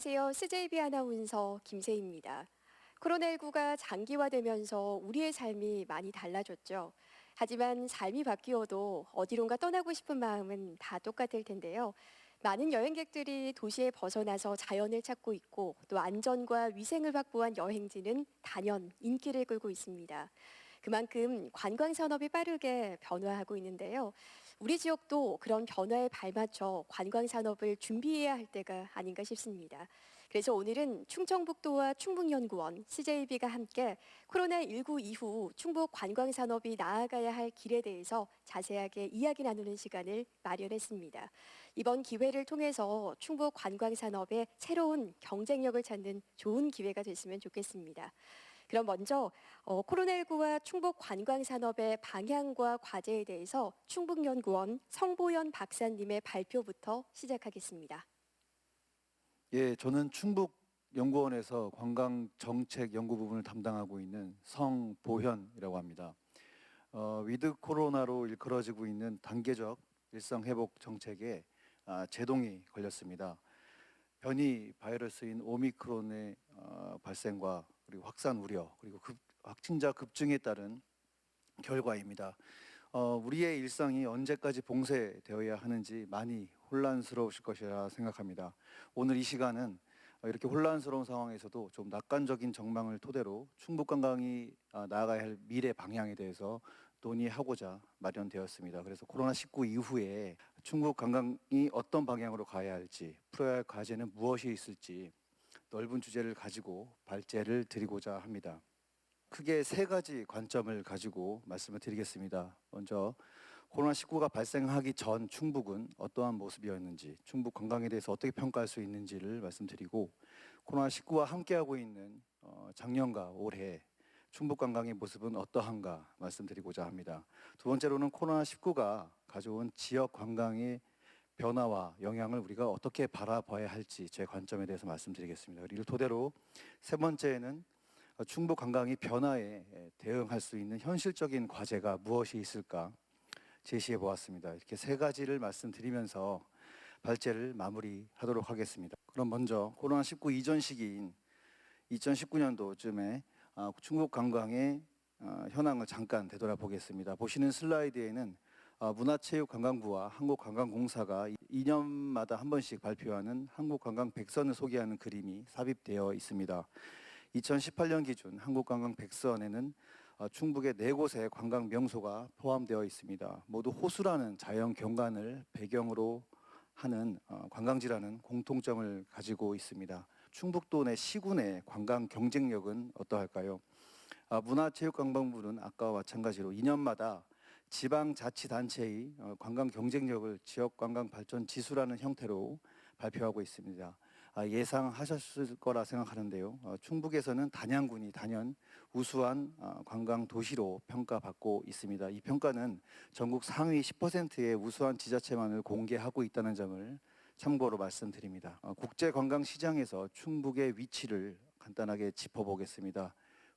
안녕하세요. CJB 아나운서 김세희입니다. 코로나19가 장기화되면서 우리의 삶이 많이 달라졌죠. 하지만 삶이 바뀌어도 어디론가 떠나고 싶은 마음은 다 똑같을 텐데요. 많은 여행객들이 도시에 벗어나서 자연을 찾고 있고 또 안전과 위생을 확보한 여행지는 단연 인기를 끌고 있습니다. 그만큼 관광 산업이 빠르게 변화하고 있는데요. 우리 지역도 그런 변화에 발맞춰 관광 산업을 준비해야 할 때가 아닌가 싶습니다. 그래서 오늘은 충청북도와 충북연구원, CJB가 함께 코로나19 이후 충북 관광 산업이 나아가야 할 길에 대해서 자세하게 이야기 나누는 시간을 마련했습니다. 이번 기회를 통해서 충북 관광 산업의 새로운 경쟁력을 찾는 좋은 기회가 됐으면 좋겠습니다. 그럼 먼저 코로나19와 충북 관광산업의 방향과 과제에 대해서 충북연구원 성보연 박사님의 발표부터 시작하겠습니다. 예, 저는 충북연구원에서 관광정책 연구 부분을 담당하고 있는 성보현이라고 합니다. 위드 코로나로 일컬어지고 있는 단계적 일상회복 정책에 제동이 걸렸습니다. 변이 바이러스인 오미크론의 발생과 그리고 확산 우려, 그리고 확진자 급증에 따른 결과입니다. 우리의 일상이 언제까지 봉쇄되어야 하는지 많이 혼란스러우실 것이라 생각합니다. 오늘 이 시간은 이렇게 혼란스러운 상황에서도 좀 낙관적인 전망을 토대로 충북 관광이 나아가야 할 미래 방향에 대해서 논의하고자 마련되었습니다. 그래서 코로나19 이후에 충북 관광이 어떤 방향으로 가야 할지, 풀어야 할 과제는 무엇이 있을지 넓은 주제를 가지고 발제를 드리고자 합니다. 크게 세 가지 관점을 가지고 말씀을 드리겠습니다. 먼저 코로나19가 발생하기 전 충북은 어떠한 모습이었는지, 충북 관광에 대해서 어떻게 평가할 수 있는지를 말씀드리고, 코로나19와 함께하고 있는 작년과 올해 충북 관광의 모습은 어떠한가 말씀드리고자 합니다. 두 번째로는 코로나19가 가져온 지역 관광의 변화와 영향을 우리가 어떻게 바라봐야 할지 제 관점에 대해서 말씀드리겠습니다. 이를 토대로 세 번째는 충북 관광이 변화에 대응할 수 있는 현실적인 과제가 무엇이 있을까 제시해 보았습니다. 이렇게 세 가지를 말씀드리면서 발제를 마무리하도록 하겠습니다. 그럼 먼저 코로나19 이전 시기인 2019년도쯤에 충북 관광의 현황을 잠깐 되돌아보겠습니다. 보시는 슬라이드에는 문화체육관광부와 한국관광공사가 2년마다 한 번씩 발표하는 한국관광 100선을 소개하는 그림이 삽입되어 있습니다. 2018년 기준 한국관광 100선에는 충북의 4곳의 관광 명소가 포함되어 있습니다. 모두 호수라는 자연 경관을 배경으로 하는 관광지라는 공통점을 가지고 있습니다. 충북도 내 시군의 관광 경쟁력은 어떠할까요? 문화체육관광부는 아까와 마찬가지로 2년마다 지방자치단체의 관광 경쟁력을 지역관광발전지수라는 형태로 발표하고 있습니다. 예상하셨을 거라 생각하는데요. 충북에서는 단양군이 단연 우수한 관광 도시로 평가받고 있습니다. 이 평가는 전국 상위 10%의 우수한 지자체만을 공개하고 있다는 점을 참고로 말씀드립니다. 국제관광시장에서 충북의 위치를 간단하게 짚어보겠습니다.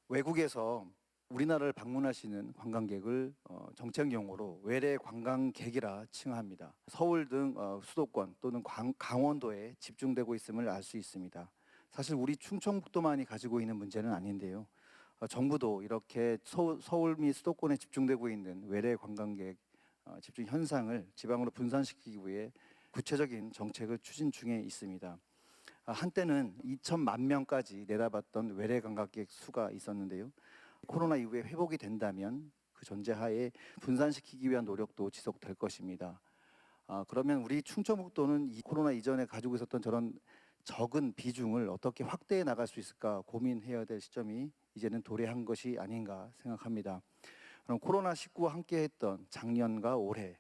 외국에서 우리나라를 방문하시는 관광객을 정책용어로 외래 관광객이라 칭합니다. 서울 등 수도권 또는 강원도에 집중되고 있음을 알 수 있습니다. 사실 우리 충청북도만이 가지고 있는 문제는 아닌데요. 정부도 이렇게 서울 및 수도권에 집중되고 있는 외래 관광객 집중 현상을 지방으로 분산시키기 위해 구체적인 정책을 추진 중에 있습니다. 한때는 2천만 명까지 내다봤던 외래 관광객 수가 있었는데요. 코로나 이후에 회복이 된다면 그 전제하에 분산시키기 위한 노력도 지속될 것입니다. 그러면 우리 충청북도는 이 코로나 이전에 가지고 있었던 저런 적은 비중을 어떻게 확대해 나갈 수 있을까 고민해야 될 시점이 이제는 도래한 것이 아닌가 생각합니다. 그럼 코로나19와 함께했던 작년과 올해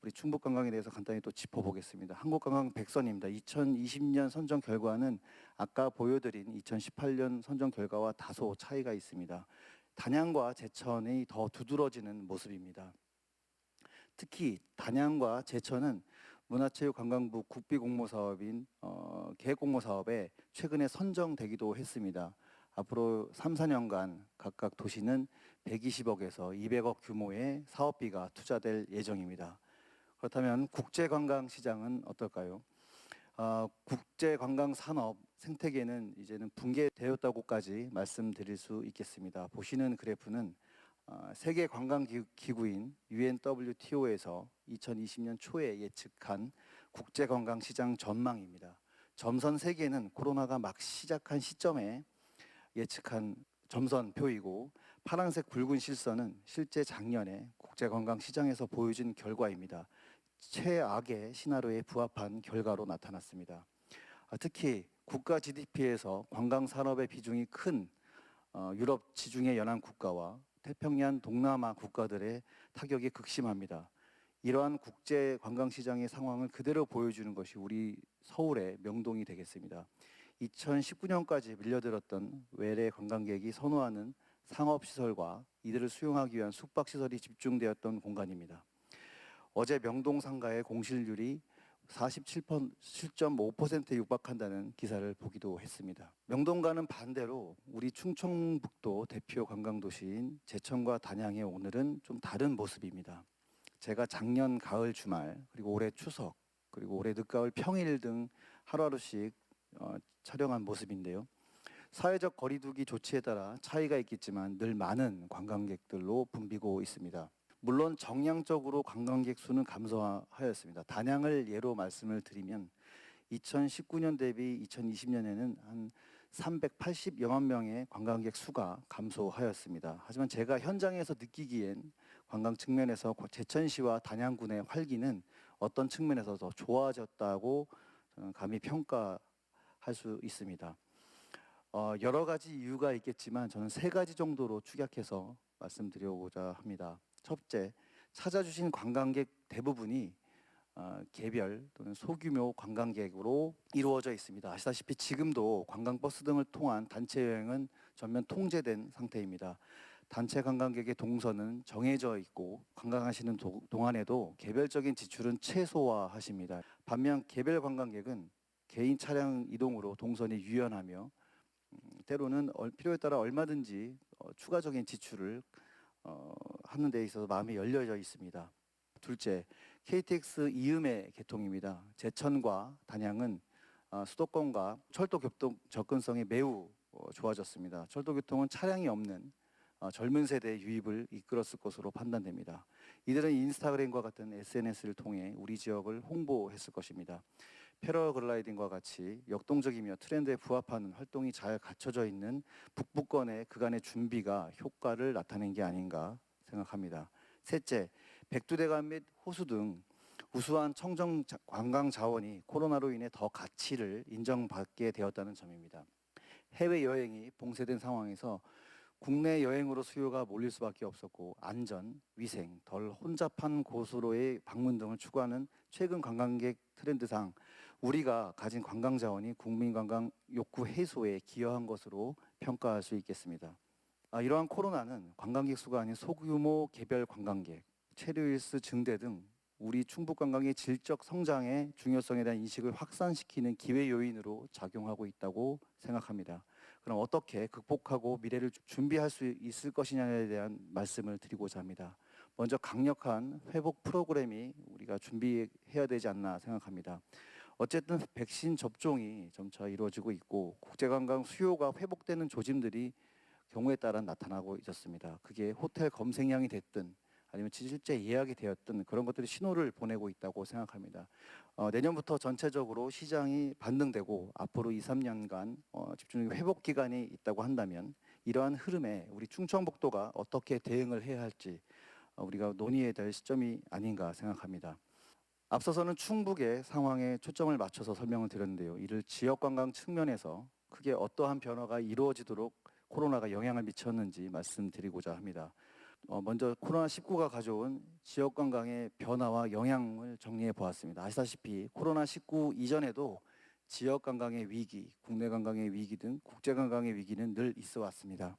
우리 충북 관광에 대해서 간단히 또 짚어보겠습니다. 한국관광 100선입니다. 2020년 선정 결과는 아까 보여드린 2018년 선정 결과와 다소 차이가 있습니다. 단양과 제천이 더 두드러지는 모습입니다. 특히 단양과 제천은 문화체육관광부 국비공모사업인 계획공모사업에 최근에 선정되기도 했습니다. 앞으로 3, 4년간 각각 도시는 120억에서 200억 규모의 사업비가 투자될 예정입니다. 그렇다면 국제관광시장은 어떨까요? 국제관광산업 생태계는 이제는 붕괴되었다고까지 말씀드릴 수 있겠습니다. 보시는 그래프는 세계 관광기구인 UNWTO에서 2020년 초에 예측한 국제관광시장 전망입니다. 점선 3개는 코로나가 막 시작한 시점에 예측한 점선표이고, 파란색 굵은 실선은 실제 작년에 국제관광시장에서 보여준 결과입니다. 최악의 시나리오에 부합한 결과로 나타났습니다. 특히 국가 GDP에서 관광산업의 비중이 큰 유럽 지중해 연안 국가와 태평양 동남아 국가들의 타격이 극심합니다. 이러한 국제 관광시장의 상황을 그대로 보여주는 것이 우리 서울의 명동이 되겠습니다. 2019년까지 밀려들었던 외래 관광객이 선호하는 상업시설과 이들을 수용하기 위한 숙박시설이 집중되었던 공간입니다. 어제 명동 상가의 공실률이 47.5%에 육박한다는 기사를 보기도 했습니다. 명동과는 반대로 우리 충청북도 대표 관광도시인 제천과 단양의 오늘은 좀 다른 모습입니다. 제가 작년 가을 주말, 그리고 올해 추석, 그리고 올해 늦가을 평일 등 하루하루씩 촬영한 모습인데요. 사회적 거리두기 조치에 따라 차이가 있겠지만 늘 많은 관광객들로 붐비고 있습니다. 물론 정량적으로 관광객 수는 감소하였습니다. 단양을 예로 말씀을 드리면 2019년 대비 2020년에는 한 380여만 명의 관광객 수가 감소하였습니다. 하지만 제가 현장에서 느끼기엔 관광 측면에서 제천시와 단양군의 활기는 어떤 측면에서 더 좋아졌다고 저는 감히 평가할 수 있습니다. 여러 가지 이유가 있겠지만 저는 3가지 정도로 축약해서 말씀드리고자 합니다. 첫째, 찾아주신 관광객 대부분이 개별 또는 소규모 관광객으로 이루어져 있습니다. 아시다시피 지금도 관광버스 등을 통한 단체 여행은 전면 통제된 상태입니다. 단체 관광객의 동선은 정해져 있고 관광하시는 동안에도 개별적인 지출은 최소화하십니다. 반면 개별 관광객은 개인 차량 이동으로 동선이 유연하며 때로는 필요에 따라 얼마든지 추가적인 지출을 하는 데 있어서 마음이 열려져 있습니다. 둘째, KTX 이음의 개통입니다. 제천과 단양은 수도권과 철도 교통 접근성이 매우 좋아졌습니다. 철도 교통은 차량이 없는 젊은 세대의 유입을 이끌었을 것으로 판단됩니다. 이들은 인스타그램과 같은 SNS를 통해 우리 지역을 홍보했을 것입니다. 패러글라이딩과 같이 역동적이며 트렌드에 부합하는 활동이 잘 갖춰져 있는 북부권의 그간의 준비가 효과를 나타낸 게 아닌가 생각합니다. 셋째, 백두대간 및 호수 등 우수한 청정 관광 자원이 코로나로 인해 더 가치를 인정받게 되었다는 점입니다. 해외여행이 봉쇄된 상황에서 국내 여행으로 수요가 몰릴 수밖에 없었고, 안전, 위생, 덜 혼잡한 곳으로의 방문 등을 추구하는 최근 관광객 트렌드상 우리가 가진 관광 자원이 국민 관광 욕구 해소에 기여한 것으로 평가할 수 있겠습니다. 이러한 코로나는 관광객 수가 아닌 소규모 개별 관광객, 체류일수 증대 등 우리 충북 관광의 질적 성장의 중요성에 대한 인식을 확산시키는 기회 요인으로 작용하고 있다고 생각합니다. 그럼 어떻게 극복하고 미래를 준비할 수 있을 것이냐에 대한 말씀을 드리고자 합니다. 먼저 강력한 회복 프로그램이 우리가 준비해야 되지 않나 생각합니다. 어쨌든 백신 접종이 점차 이루어지고 있고 국제관광 수요가 회복되는 조짐들이 경우에 따라 나타나고 있었습니다. 그게 호텔 검색량이 됐든 아니면 실제 예약이 되었든 그런 것들이 신호를 보내고 있다고 생각합니다. 내년부터 전체적으로 시장이 반등되고 앞으로 2, 3년간 집중적인 회복 기간이 있다고 한다면 이러한 흐름에 우리 충청북도가 어떻게 대응을 해야 할지 우리가 논의해야 될 시점이 아닌가 생각합니다. 앞서서는 충북의 상황에 초점을 맞춰서 설명을 드렸는데요. 이를 지역관광 측면에서 크게 어떠한 변화가 이루어지도록 코로나가 영향을 미쳤는지 말씀드리고자 합니다. 먼저 코로나19가 가져온 지역관광의 변화와 영향을 정리해 보았습니다. 아시다시피 코로나19 이전에도 지역관광의 위기, 국내 관광의 위기 등 국제관광의 위기는 늘 있어 왔습니다.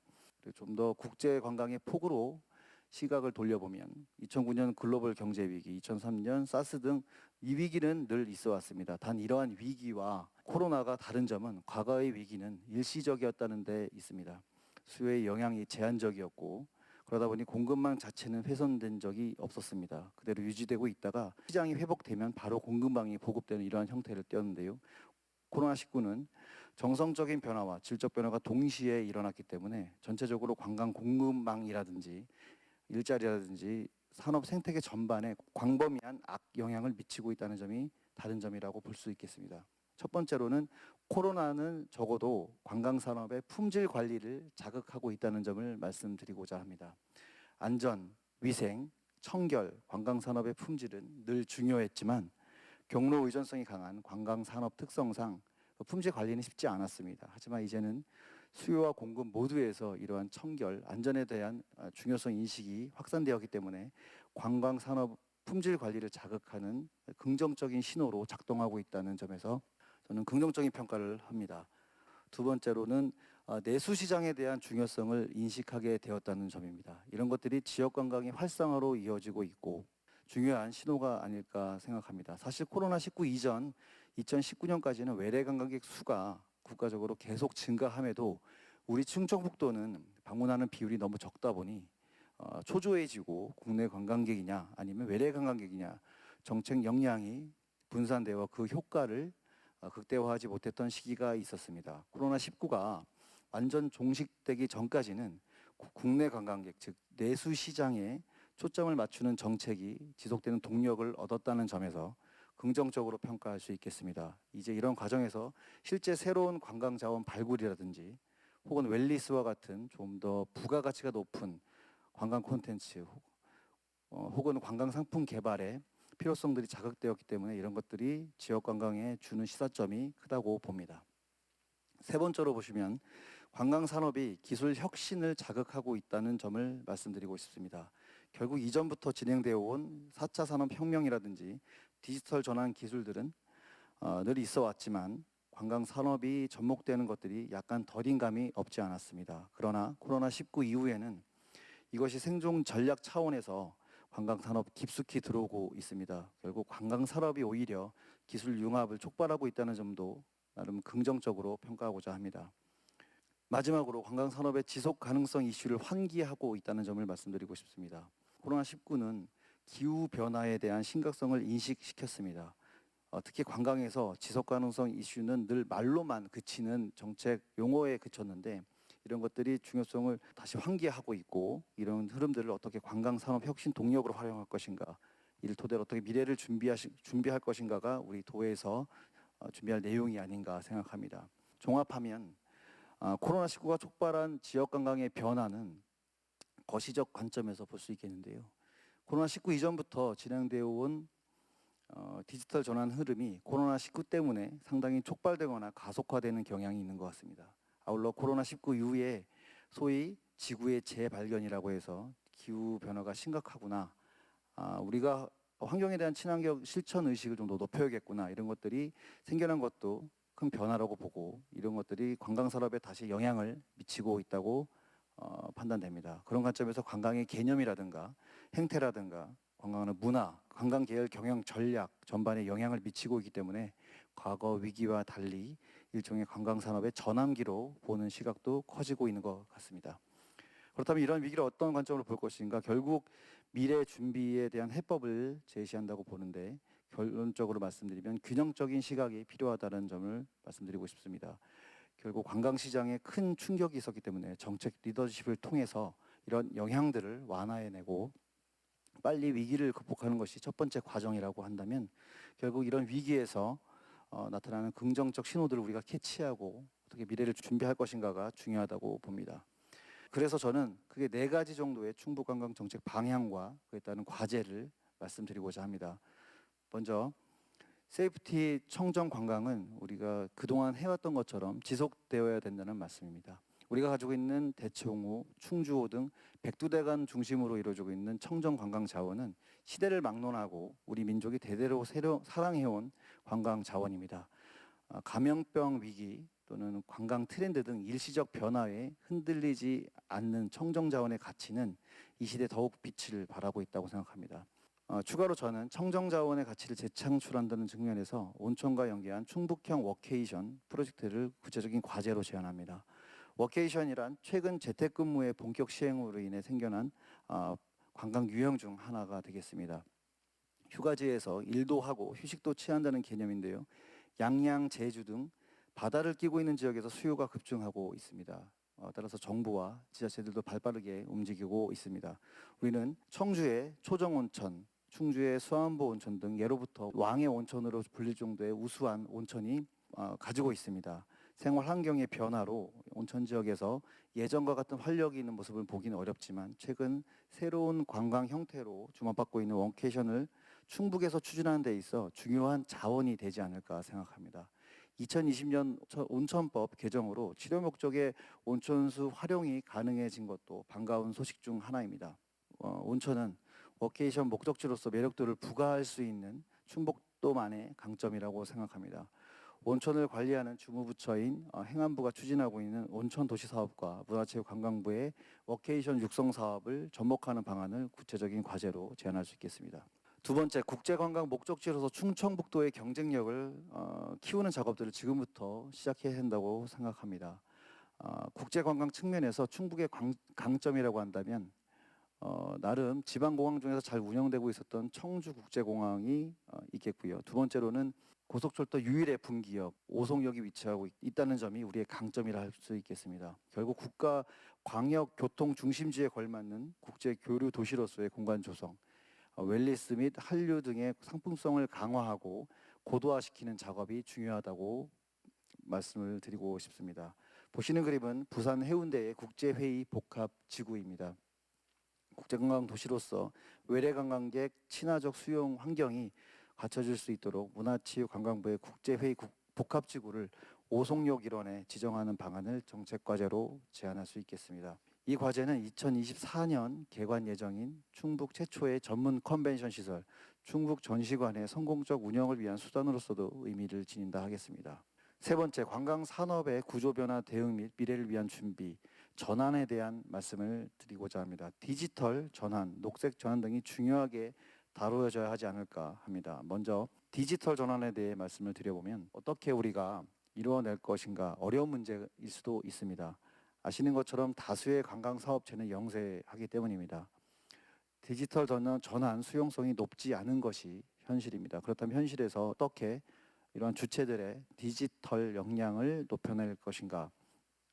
좀 더 국제관광의 폭으로 시각을 돌려보면 2009년 글로벌 경제 위기, 2003년 사스 등 이 위기는 늘 있어 왔습니다. 단 이러한 위기와 코로나가 다른 점은 과거의 위기는 일시적이었다는 데 있습니다. 수요의 영향이 제한적이었고 그러다 보니 공급망 자체는 훼손된 적이 없었습니다. 그대로 유지되고 있다가 시장이 회복되면 바로 공급망이 보급되는 이러한 형태를 띄었는데요. 코로나19는 정성적인 변화와 질적 변화가 동시에 일어났기 때문에 전체적으로 관광 공급망이라든지 일자리라든지 산업 생태계 전반에 광범위한 악영향을 미치고 있다는 점이 다른 점이라고 볼 수 있겠습니다. 첫 번째로는 코로나는 적어도 관광 산업의 품질 관리를 자극하고 있다는 점을 말씀드리고자 합니다. 안전, 위생, 청결, 관광 산업의 품질은 늘 중요했지만 경로 의존성이 강한 관광 산업 특성상 품질 관리는 쉽지 않았습니다. 하지만 이제는 수요와 공급 모두에서 이러한 청결, 안전에 대한 중요성 인식이 확산되었기 때문에 관광 산업 품질 관리를 자극하는 긍정적인 신호로 작동하고 있다는 점에서 저는 긍정적인 평가를 합니다. 두 번째로는 내수 시장에 대한 중요성을 인식하게 되었다는 점입니다. 이런 것들이 지역 관광의 활성화로 이어지고 있고 중요한 신호가 아닐까 생각합니다. 사실 코로나19 이전 2019년까지는 외래 관광객 수가 국가적으로 계속 증가함에도 우리 충청북도는 방문하는 비율이 너무 적다 보니 초조해지고 국내 관광객이냐 아니면 외래 관광객이냐 정책 역량이 분산되어 그 효과를 극대화하지 못했던 시기가 있었습니다. 코로나19가 완전 종식되기 전까지는 국내 관광객 즉 내수 시장에 초점을 맞추는 정책이 지속되는 동력을 얻었다는 점에서 긍정적으로 평가할 수 있겠습니다. 이제 이런 과정에서 실제 새로운 관광 자원 발굴이라든지 혹은 웰리스와 같은 좀 더 부가가치가 높은 관광 콘텐츠 혹은 관광 상품 개발에 필요성들이 자극되었기 때문에 이런 것들이 지역 관광에 주는 시사점이 크다고 봅니다. 세 번째로 보시면 관광 산업이 기술 혁신을 자극하고 있다는 점을 말씀드리고 싶습니다. 결국 이전부터 진행되어 온 4차 산업혁명이라든지 디지털 전환 기술들은 늘 있어 왔지만 관광 산업이 접목되는 것들이 약간 더딘 감이 없지 않았습니다. 그러나 코로나19 이후에는 이것이 생존 전략 차원에서 관광 산업 깊숙이 들어오고 있습니다. 결국 관광 산업이 오히려 기술 융합을 촉발하고 있다는 점도 나름 긍정적으로 평가하고자 합니다. 마지막으로 관광 산업의 지속 가능성 이슈를 환기하고 있다는 점을 말씀드리고 싶습니다. 코로나19는 기후 변화에 대한 심각성을 인식시켰습니다. 특히 관광에서 지속 가능성 이슈는 늘 말로만 그치는 정책 용어에 그쳤는데 이런 것들이 중요성을 다시 환기하고 있고 이런 흐름들을 어떻게 관광 산업 혁신 동력으로 활용할 것인가, 이를 토대로 어떻게 미래를 준비할 것인가가 우리 도에서 준비할 내용이 아닌가 생각합니다. 종합하면 코로나19가 촉발한 지역 관광의 변화는 거시적 관점에서 볼 수 있겠는데요. 코로나19 이전부터 진행되어 온 디지털 전환 흐름이 코로나19 때문에 상당히 촉발되거나 가속화되는 경향이 있는 것 같습니다. 아울러 코로나19 이후에 소위 지구의 재발견이라고 해서 기후 변화가 심각하구나, 우리가 환경에 대한 친환경 실천 의식을 좀 더 높여야겠구나, 이런 것들이 생겨난 것도 큰 변화라고 보고 이런 것들이 관광 산업에 다시 영향을 미치고 있다고 판단됩니다. 그런 관점에서 관광의 개념이라든가 행태라든가 관광의 문화, 관광 계열 경영 전략 전반에 영향을 미치고 있기 때문에 과거 위기와 달리 일종의 관광 산업의 전환기로 보는 시각도 커지고 있는 것 같습니다. 그렇다면 이런 위기를 어떤 관점으로 볼 것인가? 결국 미래 준비에 대한 해법을 제시한다고 보는데 결론적으로 말씀드리면 균형적인 시각이 필요하다는 점을 말씀드리고 싶습니다. 결국 관광 시장에 큰 충격이 있었기 때문에 정책 리더십을 통해서 이런 영향들을 완화해내고 빨리 위기를 극복하는 것이 첫 번째 과정이라고 한다면 결국 이런 위기에서 나타나는 긍정적 신호들을 우리가 캐치하고 어떻게 미래를 준비할 것인가가 중요하다고 봅니다. 그래서 저는 크게 4가지 정도의 충북관광 정책 방향과 그에 따른 과제를 말씀드리고자 합니다. 먼저 세이프티 청정 관광은 우리가 그동안 해왔던 것처럼 지속되어야 된다는 말씀입니다. 우리가 가지고 있는 대청호, 충주호 등 백두대간 중심으로 이루어지고 있는 청정 관광 자원은 시대를 막론하고 우리 민족이 대대로 사랑해온 관광 자원입니다. 감염병 위기 또는 관광 트렌드 등 일시적 변화에 흔들리지 않는 청정 자원의 가치는 이 시대에 더욱 빛을 발하고 있다고 생각합니다. 추가로 저는 청정 자원의 가치를 재창출한다는 측면에서 온천과 연계한 충북형 워케이션 프로젝트를 구체적인 과제로 제안합니다. 워케이션이란 최근 재택근무의 본격 시행으로 인해 생겨난 관광 유형 중 하나가 되겠습니다. 휴가지에서 일도 하고 휴식도 취한다는 개념인데요. 양양, 제주 등 바다를 끼고 있는 지역에서 수요가 급증하고 있습니다. 따라서 정부와 지자체들도 발빠르게 움직이고 있습니다. 우리는 청주의 초정온천, 충주의 수안보 온천 등 예로부터 왕의 온천으로 불릴 정도의 우수한 온천이 가지고 있습니다. 생활 환경의 변화로 온천 지역에서 예전과 같은 활력이 있는 모습을 보기는 어렵지만 최근 새로운 관광 형태로 주목받고 있는 워케이션을 충북에서 추진하는 데 있어 중요한 자원이 되지 않을까 생각합니다. 2020년 온천법 개정으로 치료 목적의 온천수 활용이 가능해진 것도 반가운 소식 중 하나입니다. 온천은 워케이션 목적지로서 매력도를 부과할 수 있는 충북도만의 강점이라고 생각합니다. 온천을 관리하는 주무부처인 행안부가 추진하고 있는 온천도시사업과 문화체육관광부의 워케이션 육성 사업을 접목하는 방안을 구체적인 과제로 제안할 수 있겠습니다. 두 번째, 국제관광 목적지로서 충청북도의 경쟁력을 키우는 작업들을 지금부터 시작해야 한다고 생각합니다. 국제관광 측면에서 충북의 강점이라고 한다면 나름 지방공항 중에서 잘 운영되고 있었던 청주국제공항이 있겠고요. 두 번째로는 고속철도 유일의 분기역 오송역이 위치하고 있다는 점이 우리의 강점이라 할 수 있겠습니다. 결국 국가 광역 교통 중심지에 걸맞는 국제 교류 도시로서의 공간 조성, 웰리스 및 한류 등의 상품성을 강화하고 고도화시키는 작업이 중요하다고 말씀을 드리고 싶습니다. 보시는 그림은 부산 해운대의 국제회의 복합지구입니다. 국제관광 도시로서 외래 관광객 친화적 수용 환경이 갖춰질 수 있도록 문화체육관광부의 국제회의 복합지구를 오송역 일원에 지정하는 방안을 정책과제로 제안할 수 있겠습니다. 이 과제는 2024년 개관 예정인 충북 최초의 전문 컨벤션 시설 충북 전시관의 성공적 운영을 위한 수단으로서도 의미를 지닌다 하겠습니다. 세 번째, 관광 산업의 구조 변화 대응 및 미래를 위한 준비, 전환에 대한 말씀을 드리고자 합니다. 디지털 전환, 녹색 전환 등이 중요하게 다루어져야 하지 않을까 합니다. 먼저 디지털 전환에 대해 말씀을 드려보면 어떻게 우리가 이루어낼 것인가 어려운 문제일 수도 있습니다. 아시는 것처럼 다수의 관광 사업체는 영세하기 때문입니다. 디지털 전환 수용성이 높지 않은 것이 현실입니다. 그렇다면 현실에서 어떻게 이러한 주체들의 디지털 역량을 높여낼 것인가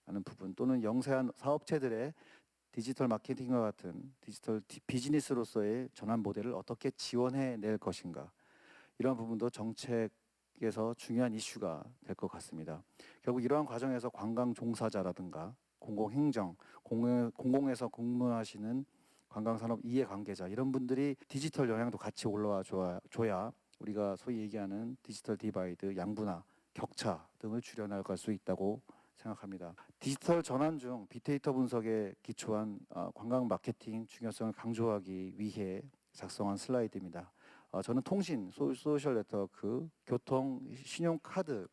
하는 부분, 또는 영세한 사업체들의 디지털 마케팅과 같은 디지털 비즈니스로서의 전환 모델을 어떻게 지원해낼 것인가, 이런 부분도 정책에서 중요한 이슈가 될 것 같습니다. 결국 이러한 과정에서 관광 종사자라든가 공공행정, 공공에서 근무하시는 관광산업 이해관계자, 이런 분들이 디지털 영향도 같이 올라와 줘야 우리가 소위 얘기하는 디지털 디바이드, 양분화, 격차 등을 줄여나갈 수 있다고 생각합니다. 디지털 전환 중 빅데이터 분석에 기초한 관광 마케팅 중요성을 강조하기 위해 작성한 슬라이드입니다. 저는 통신, 소셜 네트워크, 교통, 신용카드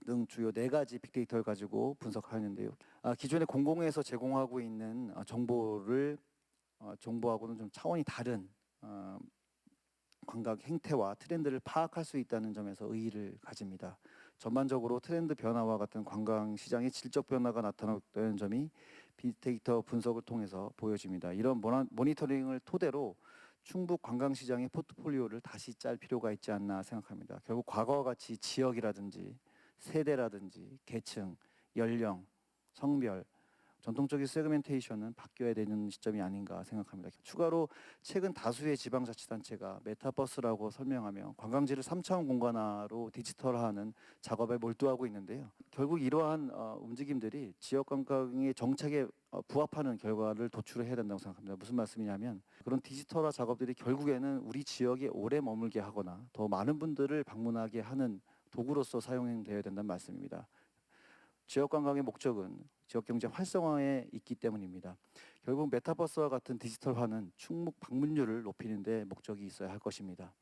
등 주요 4가지 빅데이터를 가지고 분석하는데요. 기존의 공공에서 제공하고 있는 정보하고는 좀 차원이 다른 관광 행태와 트렌드를 파악할 수 있다는 점에서 의의를 가집니다. 전반적으로 트렌드 변화와 같은 관광 시장의 질적 변화가 나타났다는 점이 빅데이터 분석을 통해서 보여집니다. 이런 모니터링을 토대로 충북 관광 시장의 포트폴리오를 다시 짤 필요가 있지 않나 생각합니다. 결국 과거와 같이 지역이라든지 세대라든지 계층, 연령, 성별, 전통적인 세그멘테이션은 바뀌어야 되는 시점이 아닌가 생각합니다. 추가로 최근 다수의 지방자치단체가 메타버스라고 설명하며 관광지를 3차원 공간화로 디지털화하는 작업에 몰두하고 있는데요. 결국 이러한 움직임들이 지역 관광의 정책에 부합하는 결과를 도출해야 된다고 생각합니다. 무슨 말씀이냐면 그런 디지털화 작업들이 결국에는 우리 지역에 오래 머물게 하거나 더 많은 분들을 방문하게 하는 도구로서 사용되어야 된다는 말씀입니다. 지역 관광의 목적은 지역 경제 활성화에 있기 때문입니다. 결국 메타버스와 같은 디지털화는 충북 방문율을 높이는 데 목적이 있어야 할 것입니다.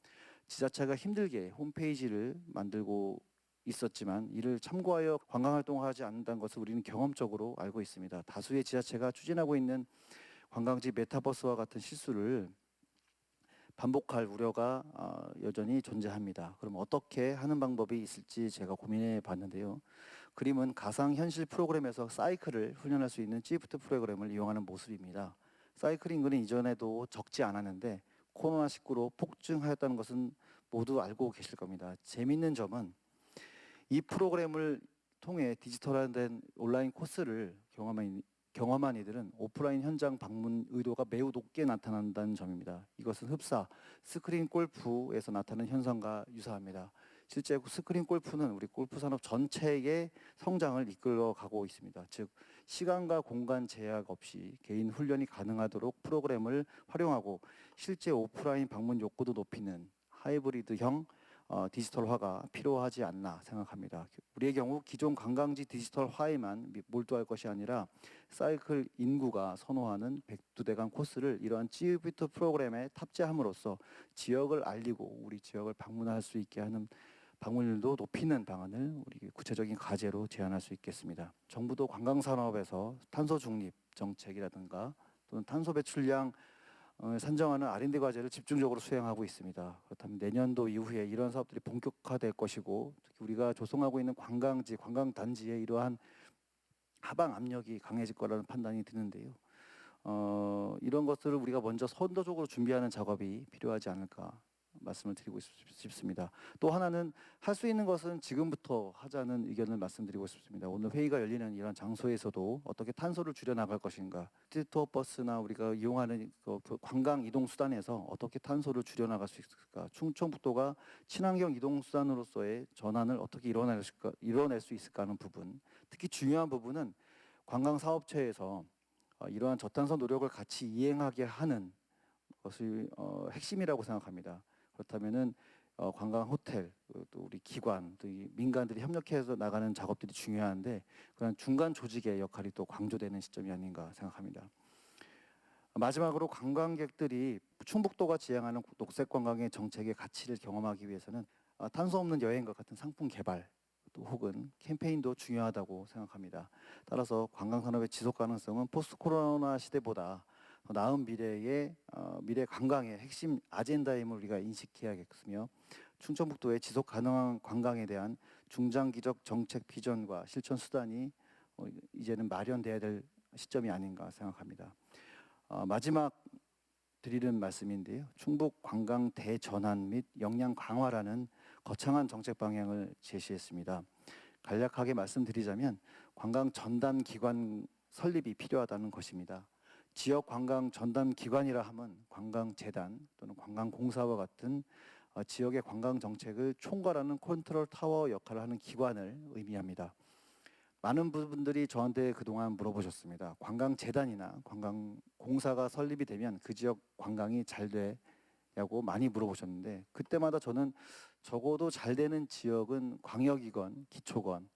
지자체가 힘들게 홈페이지를 만들고 있었지만 이를 참고하여 관광 활동을 하지 않는다는 것을 우리는 경험적으로 알고 있습니다. 다수의 지자체가 추진하고 있는 관광지 메타버스와 같은 실수를 반복할 우려가 여전히 존재합니다. 그럼 어떻게 하는 방법이 있을지 제가 고민해 봤는데요. 그림은 가상현실 프로그램에서 사이클을 훈련할 수 있는 지프트 프로그램을 이용하는 모습입니다. 사이클 인구는 이전에도 적지 않았는데 코로나19로 폭증하였다는 것은 모두 알고 계실 겁니다. 재미있는 점은 이 프로그램을 통해 디지털화된 온라인 코스를 경험한 이들은 오프라인 현장 방문 의도가 매우 높게 나타난다는 점입니다. 이것은 흡사, 스크린 골프에서 나타나는 현상과 유사합니다. 실제 스크린 골프는 우리 골프 산업 전체의 성장을 이끌어가고 있습니다. 즉, 시간과 공간 제약 없이 개인 훈련이 가능하도록 프로그램을 활용하고 실제 오프라인 방문 욕구도 높이는 하이브리드형 디지털화가 필요하지 않나 생각합니다. 우리의 경우 기존 관광지 디지털화에만 몰두할 것이 아니라 사이클 인구가 선호하는 백두대간 코스를 이러한 GBT 프로그램에 탑재함으로써 지역을 알리고 우리 지역을 방문할 수 있게 하는 방문율도 높이는 방안을 우리 구체적인 과제로 제안할 수 있겠습니다. 정부도 관광산업에서 탄소 중립 정책이라든가 또는 탄소 배출량 산정하는 R&D 과제를 집중적으로 수행하고 있습니다. 그렇다면 내년도 이후에 이런 사업들이 본격화될 것이고 특히 우리가 조성하고 있는 관광지, 관광단지에 이러한 하방 압력이 강해질 거라는 판단이 드는데요. 이런 것들을 우리가 먼저 선도적으로 준비하는 작업이 필요하지 않을까 말씀을 드리고 싶습니다. 또 하나는 할 수 있는 것은 지금부터 하자는 의견을 말씀드리고 싶습니다. 오늘 회의가 열리는 이런 장소에서도 어떻게 탄소를 줄여 나갈 것인가, 투어 버스나 우리가 이용하는 그 관광 이동 수단에서 어떻게 탄소를 줄여 나갈 수 있을까, 충청북도가 친환경 이동 수단으로서의 전환을 어떻게 이뤄낼 수 있을까 하는 부분, 특히 중요한 부분은 관광 사업체에서 이러한 저탄소 노력을 같이 이행하게 하는 것이 핵심이라고 생각합니다. 그렇다면은 관광 호텔 또 우리 기관 또 이 민간들이 협력해서 나가는 작업들이 중요한데 그런 중간 조직의 역할이 또 강조되는 시점이 아닌가 생각합니다. 마지막으로 관광객들이 충북도가 지향하는 녹색 관광의 정책의 가치를 경험하기 위해서는 탄소 없는 여행과 같은 상품 개발 또 혹은 캠페인도 중요하다고 생각합니다. 따라서 관광 산업의 지속 가능성은 포스트 코로나 시대보다 더 나은 미래의 미래 관광의 핵심 아젠다임을 우리가 인식해야겠으며 충청북도의 지속 가능한 관광에 대한 중장기적 정책 비전과 실천 수단이 이제는 마련돼야 될 시점이 아닌가 생각합니다. 마지막 드리는 말씀인데요. 충북 관광 대전환 및 역량 강화라는 거창한 정책 방향을 제시했습니다. 간략하게 말씀드리자면 관광 전담 기관 설립이 필요하다는 것입니다. 지역 관광 전담 기관이라 함은 관광재단 또는 관광공사와 같은 지역의 관광 정책을 총괄하는 컨트롤 타워 역할을 하는 기관을 의미합니다. 많은 분들이 저한테 그동안 물어보셨습니다. 관광재단이나 관광공사가 설립이 되면 그 지역 관광이 잘 되냐고 많이 물어보셨는데 그때마다 저는 적어도 잘 되는 지역은 광역이건 기초건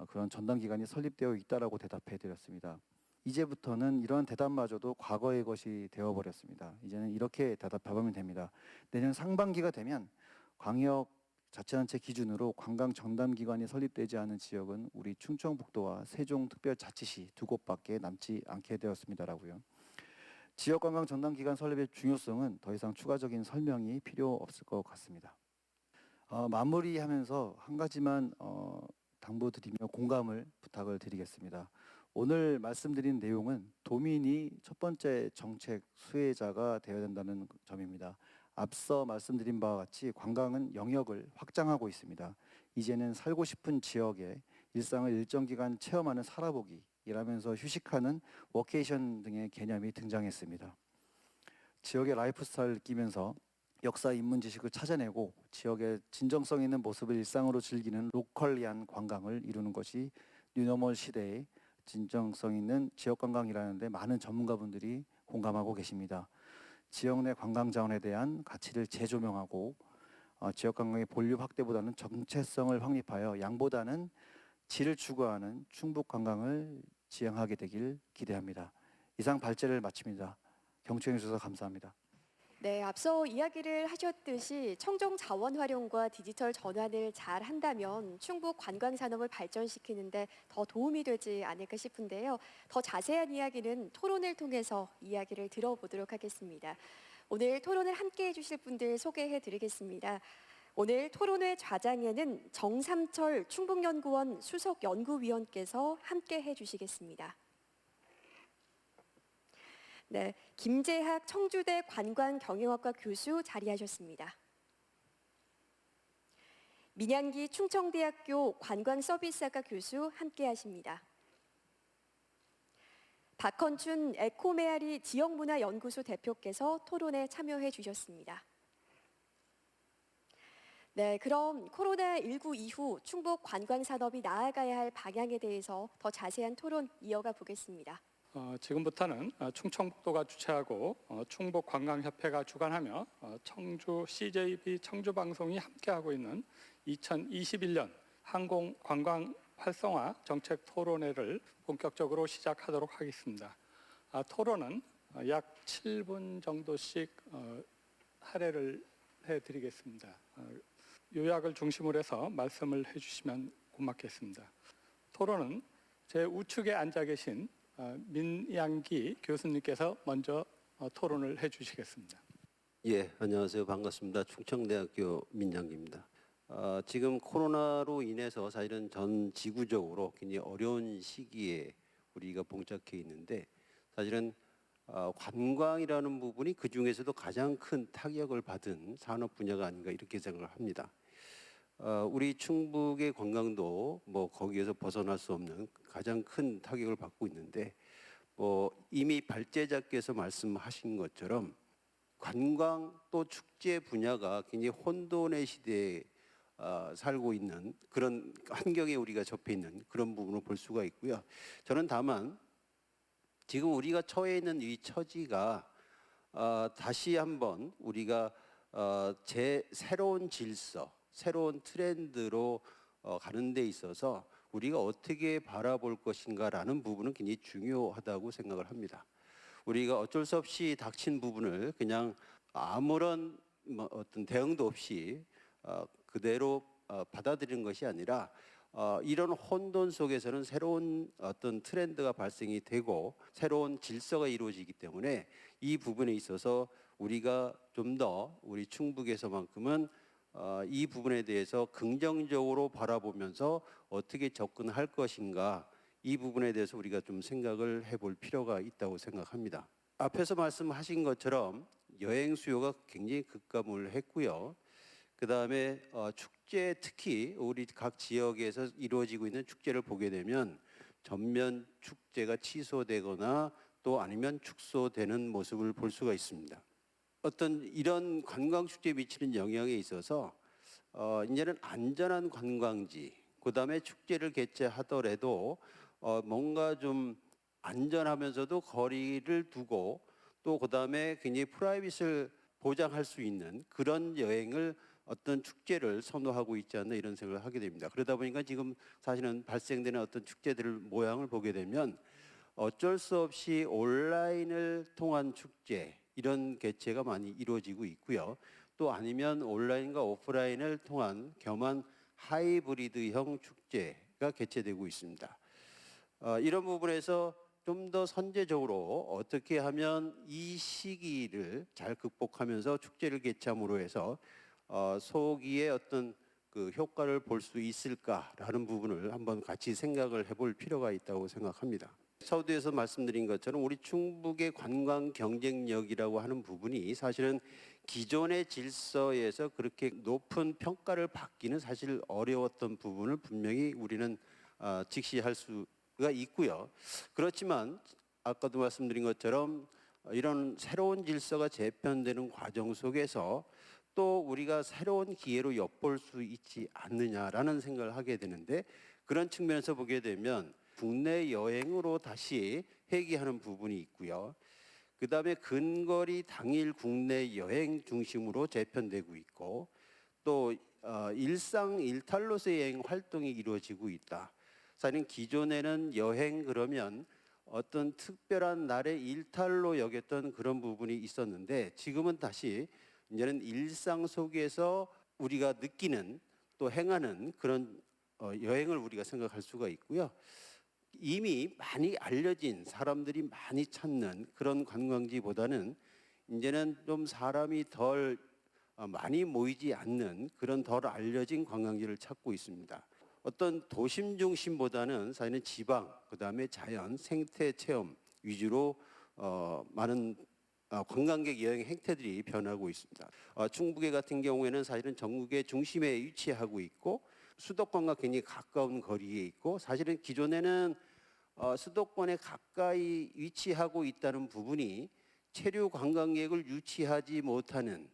그런 전담기관이 설립되어 있다라고 대답해 드렸습니다. 이제부터는 이러한 대답마저도 과거의 것이 되어버렸습니다. 이제는 이렇게 대답하면 됩니다. 내년 상반기가 되면 광역 자치단체 기준으로 관광 전담기관이 설립되지 않은 지역은 우리 충청북도와 세종특별자치시 두 곳밖에 남지 않게 되었습니다라고요. 지역관광 전담기관 설립의 중요성은 더 이상 추가적인 설명이 필요 없을 것 같습니다. 마무리하면서 한 가지만 당부드리며 공감을 부탁을 드리겠습니다. 오늘 말씀드린 내용은 도민이 첫 번째 정책 수혜자가 되어야 된다는 점입니다. 앞서 말씀드린 바와 같이 관광은 영역을 확장하고 있습니다. 이제는 살고 싶은 지역에 일상을 일정 기간 체험하는 살아보기, 일하면서 휴식하는 워케이션 등의 개념이 등장했습니다. 지역의 라이프 스타일을 느끼면서 역사 인문 지식을 찾아내고 지역의 진정성 있는 모습을 일상으로 즐기는 로컬리한 관광을 이루는 것이 뉴노멀 시대의 진정성 있는 지역 관광이라는데 많은 전문가분들이 공감하고 계십니다. 지역 내 관광 자원에 대한 가치를 재조명하고 지역 관광의 볼륨 확대보다는 정체성을 확립하여 양보다는 질을 추구하는 충북 관광을 지향하게 되길 기대합니다. 이상 발제를 마칩니다. 경청해 주셔서 감사합니다. 네, 앞서 이야기를 하셨듯이 청정 자원 활용과 디지털 전환을 잘 한다면 충북 관광 산업을 발전시키는데 더 도움이 되지 않을까 싶은데요. 더 자세한 이야기는 토론을 통해서 이야기를 들어보도록 하겠습니다. 오늘 토론을 함께 해주실 분들 소개해 드리겠습니다. 오늘 토론회 좌장에는 정삼철 충북연구원 수석연구위원께서 함께 해주시겠습니다. 네, 김재학 청주대 관광경영학과 교수 자리하셨습니다. 민양기 충청대학교 관광서비스학과 교수 함께하십니다. 박헌춘 에코메아리 지역문화연구소 대표께서 토론에 참여해 주셨습니다. 네, 그럼 코로나19 이후 충북 관광산업이 나아가야 할 방향에 대해서 더 자세한 토론 이어가 보겠습니다. 지금부터는 충청북도가 주최하고 충북관광협회가 주관하며 청주 CJB 청주방송이 함께하고 있는 2021년 항공관광 활성화 정책 토론회를 본격적으로 시작하도록 하겠습니다. 토론은 약 7분 정도씩 할애를 해드리겠습니다. 요약을 중심으로 해서 말씀을 해주시면 고맙겠습니다. 토론은 제 우측에 앉아 계신 민양기 교수님께서 먼저 토론을 해주시겠습니다. 예, 안녕하세요. 반갑습니다. 충청대학교 민양기입니다. 지금 코로나로 인해서 사실은 전 지구적으로 굉장히 어려운 시기에 우리가 봉착해 있는데 사실은 관광이라는 부분이 그 중에서도 가장 큰 타격을 받은 산업 분야가 아닌가 이렇게 생각을 합니다. 우리 충북의 관광도 뭐 거기에서 벗어날 수 없는 가장 큰 타격을 받고 있는데 이미 발제자께서 말씀하신 것처럼 관광 또 축제 분야가 굉장히 혼돈의 시대에 살고 있는 그런 환경에 우리가 접해 있는 그런 부분을 볼 수가 있고요. 저는 다만 지금 우리가 처해 있는 이 처지가 다시 한번 우리가 새로운 질서, 새로운 트렌드로 가는 데 있어서 우리가 어떻게 바라볼 것인가라는 부분은 굉장히 중요하다고 생각을 합니다. 우리가 어쩔 수 없이 닥친 부분을 그냥 아무런 어떤 대응도 없이 그대로 받아들이는 것이 아니라 이런 혼돈 속에서는 새로운 어떤 트렌드가 발생이 되고 새로운 질서가 이루어지기 때문에 이 부분에 있어서 우리가 좀 더 우리 충북에서만큼은 이 부분에 대해서 긍정적으로 바라보면서 어떻게 접근할 것인가 이 부분에 대해서 우리가 좀 생각을 해볼 필요가 있다고 생각합니다. 앞에서 말씀하신 것처럼 여행 수요가 굉장히 급감을 그 다음에 축제 특히 우리 각 지역에서 이루어지고 있는 축제를 보게 되면 전면 축제가 취소되거나 또 아니면 축소되는 모습을 볼 수가 있습니다. 어떤 이런 관광 축제에 미치는 영향에 있어서 이제는 안전한 관광지, 그 다음에 축제를 개최하더라도 뭔가 좀 안전하면서도 거리를 두고 또 그 다음에 굉장히 프라이빗을 보장할 수 있는 그런 여행을 어떤 축제를 선호하고 있지 않나 이런 생각을 하게 됩니다. 그러다 보니까 지금 사실은 발생되는 어떤 축제들 모양을 보게 되면 어쩔 수 없이 온라인을 통한 축제 이런 개최가 많이 이루어지고 있고요. 또 아니면 온라인과 오프라인을 통한 겸한 하이브리드형 축제가 개최되고 있습니다. 이런 부분에서 좀 더 선제적으로 어떻게 하면 이 시기를 잘 극복하면서 축제를 개최함으로 해서 소기의 어떤 그 효과를 볼 수 있을까라는 부분을 한번 같이 생각을 해볼 필요가 있다고 생각합니다. 서두에서 말씀드린 것처럼 우리 충북의 관광 경쟁력이라고 하는 부분이 사실은 기존의 질서에서 그렇게 높은 평가를 받기는 사실 어려웠던 부분을 분명히 우리는 직시할 수가 있고요. 그렇지만 아까도 말씀드린 것처럼 이런 새로운 질서가 재편되는 과정 속에서 또 우리가 새로운 기회로 엿볼 수 있지 않느냐라는 생각을 하게 되는데 그런 측면에서 보게 되면 국내 여행으로 다시 회귀하는 부분이 있고요. 그 다음에 근거리 당일 국내 여행 중심으로 재편되고 있고 또 일상 일탈로서의 여행 활동이 이루어지고 있다. 사실은 기존에는 여행 그러면 어떤 특별한 날의 일탈로 여겼던 그런 부분이 있었는데 지금은 다시 이제는 일상 속에서 우리가 느끼는 또 행하는 그런 여행을 우리가 생각할 수가 있고요. 이미 많이 알려진 사람들이 많이 찾는 그런 관광지보다는 이제는 좀 사람이 덜 많이 모이지 않는 그런 덜 알려진 관광지를 찾고 있습니다. 어떤 도심 중심보다는 사실은 지방, 그다음에 자연, 생태 체험 위주로 많은 관광객 여행 행태들이 변하고 있습니다. 충북에 같은 경우에는 사실은 전국의 중심에 위치하고 있고 수도권과 굉장히 가까운 거리에 있고 사실은 기존에는 수도권에 가까이 위치하고 있다는 부분이 체류 관광객을 유치하지 못하는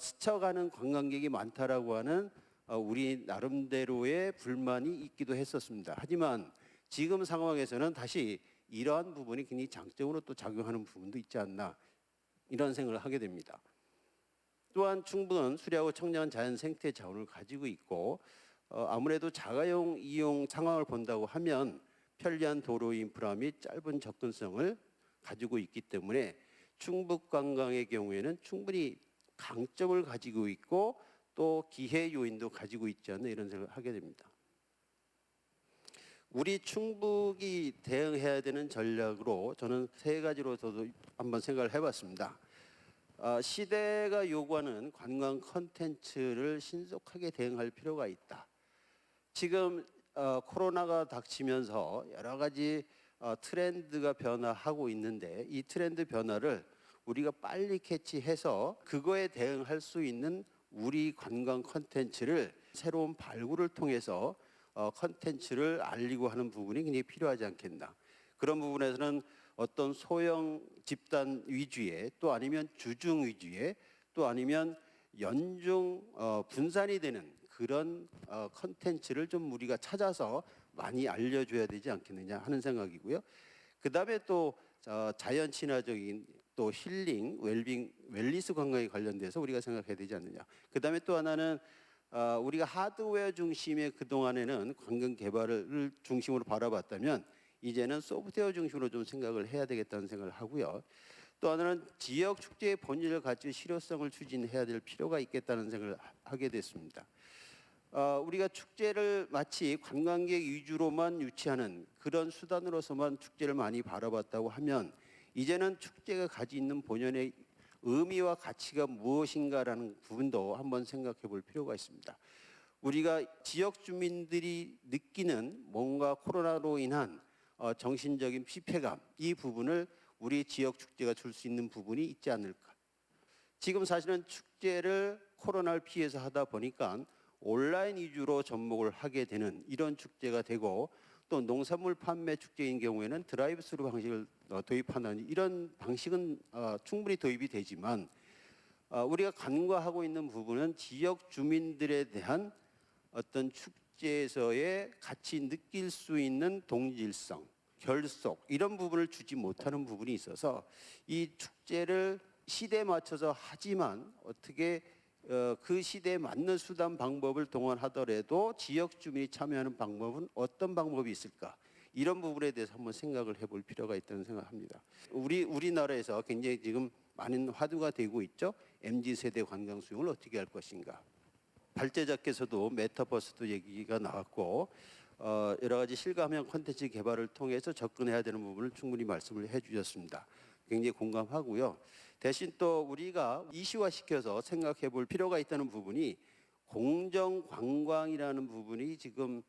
스쳐가는 관광객이 많다라고 하는 우리 나름대로의 불만이 있기도 했었습니다. 하지만 지금 상황에서는 다시 이러한 부분이 굉장히 장점으로 또 작용하는 부분도 있지 않나 이런 생각을 하게 됩니다. 또한 충북은 수려하고 청량한 자연 생태 자원을 가지고 있고 아무래도 자가용 이용 상황을 본다고 하면 편리한 도로 인프라 및 짧은 접근성을 가지고 있기 때문에 충북 관광의 경우에는 충분히 강점을 가지고 있고 또 기회 요인도 가지고 있지 않나 이런 생각을 하게 됩니다. 우리 충북이 대응해야 되는 전략으로 저는 세 가지로 저도 한번 생각을 해봤습니다. 시대가 요구하는 관광 콘텐츠를 신속하게 대응할 필요가 있다. 지금 코로나가 닥치면서 여러 가지 트렌드가 변화하고 있는데 이 트렌드 변화를 우리가 빨리 캐치해서 그거에 대응할 수 있는 우리 관광 콘텐츠를 새로운 발굴을 통해서 콘텐츠를 알리고 하는 부분이 굉장히 필요하지 않겠나. 그런 부분에서는 어떤 소형 집단 위주의 또 아니면 주중 위주의 또 아니면 연중 분산이 되는 그런 콘텐츠를 좀 우리가 찾아서 많이 알려줘야 되지 않겠느냐 하는 생각이고요. 그 다음에 또 자연 친화적인 또 힐링, 웰빙, 웰니스 관광에 관련돼서 우리가 생각해야 되지 않느냐. 그 다음에 또 하나는 우리가 하드웨어 중심의 그동안에는 관광 개발을 중심으로 바라봤다면 이제는 소프트웨어 중심으로 좀 생각을 해야 되겠다는 생각을 하고요. 또 하나는 지역 축제의 본질을 가지고 실효성을 추진해야 될 필요가 있겠다는 생각을 하게 됐습니다. 우리가 축제를 마치 관광객 위주로만 유치하는 그런 수단으로서만 축제를 많이 바라봤다고 하면 이제는 축제가 가지고 있는 본연의 의미와 가치가 무엇인가라는 부분도 한번 생각해 볼 필요가 있습니다. 우리가 지역 주민들이 느끼는 뭔가 코로나로 인한 정신적인 피폐감 이 부분을 우리 지역 축제가 줄 수 있는 부분이 있지 않을까. 지금 사실은 축제를 코로나를 피해서 하다 보니까 온라인 위주로 접목을 하게 되는 이런 축제가 되고 또 농산물 판매 축제인 경우에는 드라이브스루 방식을 도입하는 이런 방식은 충분히 도입이 되지만 우리가 간과하고 있는 부분은 지역 주민들에 대한 어떤 축제에서의 같이 느낄 수 있는 동질성, 결속 이런 부분을 주지 못하는 부분이 있어서 이 축제를 시대에 맞춰서 하지만 어떻게 그 시대에 맞는 수단 방법을 동원하더라도 지역 주민이 참여하는 방법은 어떤 방법이 있을까? 이런 부분에 대해서 한번 생각을 해볼 필요가 있다는 생각합니다. 우리나라에서 굉장히 지금 많은 화두가 되고 있죠. MZ 세대 관광 수용을 어떻게 할 것인가? 발제자께서도 메타버스도 얘기가 나왔고 여러 가지 실감형 콘텐츠 개발을 통해서 접근해야 되는 부분을 충분히 말씀을 해주셨습니다. 굉장히 공감하고요. 대신 또 우리가 이슈화시켜서 생각해 볼 필요가 있다는 부분이 공정관광이라는 부분이 지금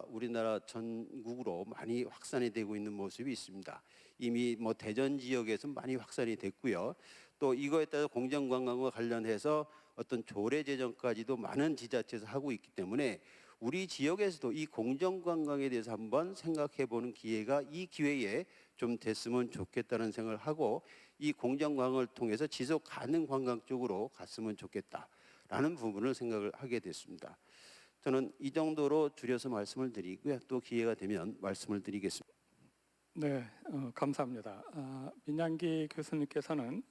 우리나라 전국으로 많이 확산이 되고 있는 모습이 있습니다. 이미 뭐 대전 지역에서 많이 확산이 됐고요. 또 이거에 따라 공정관광과 관련해서 어떤 조례 제정까지도 많은 지자체에서 하고 있기 때문에 우리 지역에서도 이 공정관광에 대해서 한번 생각해 보는 기회가 이 기회에 좀 됐으면 좋겠다는 생각을 하고 이 공정관광을 통해서 지속 가능 관광 쪽으로 갔으면 좋겠다라는 부분을 생각을 하게 됐습니다. 저는 이 정도로 줄여서 말씀을 드리고요. 또 기회가 되면 말씀을 드리겠습니다. 네, 감사합니다. 민양기 교수님께서는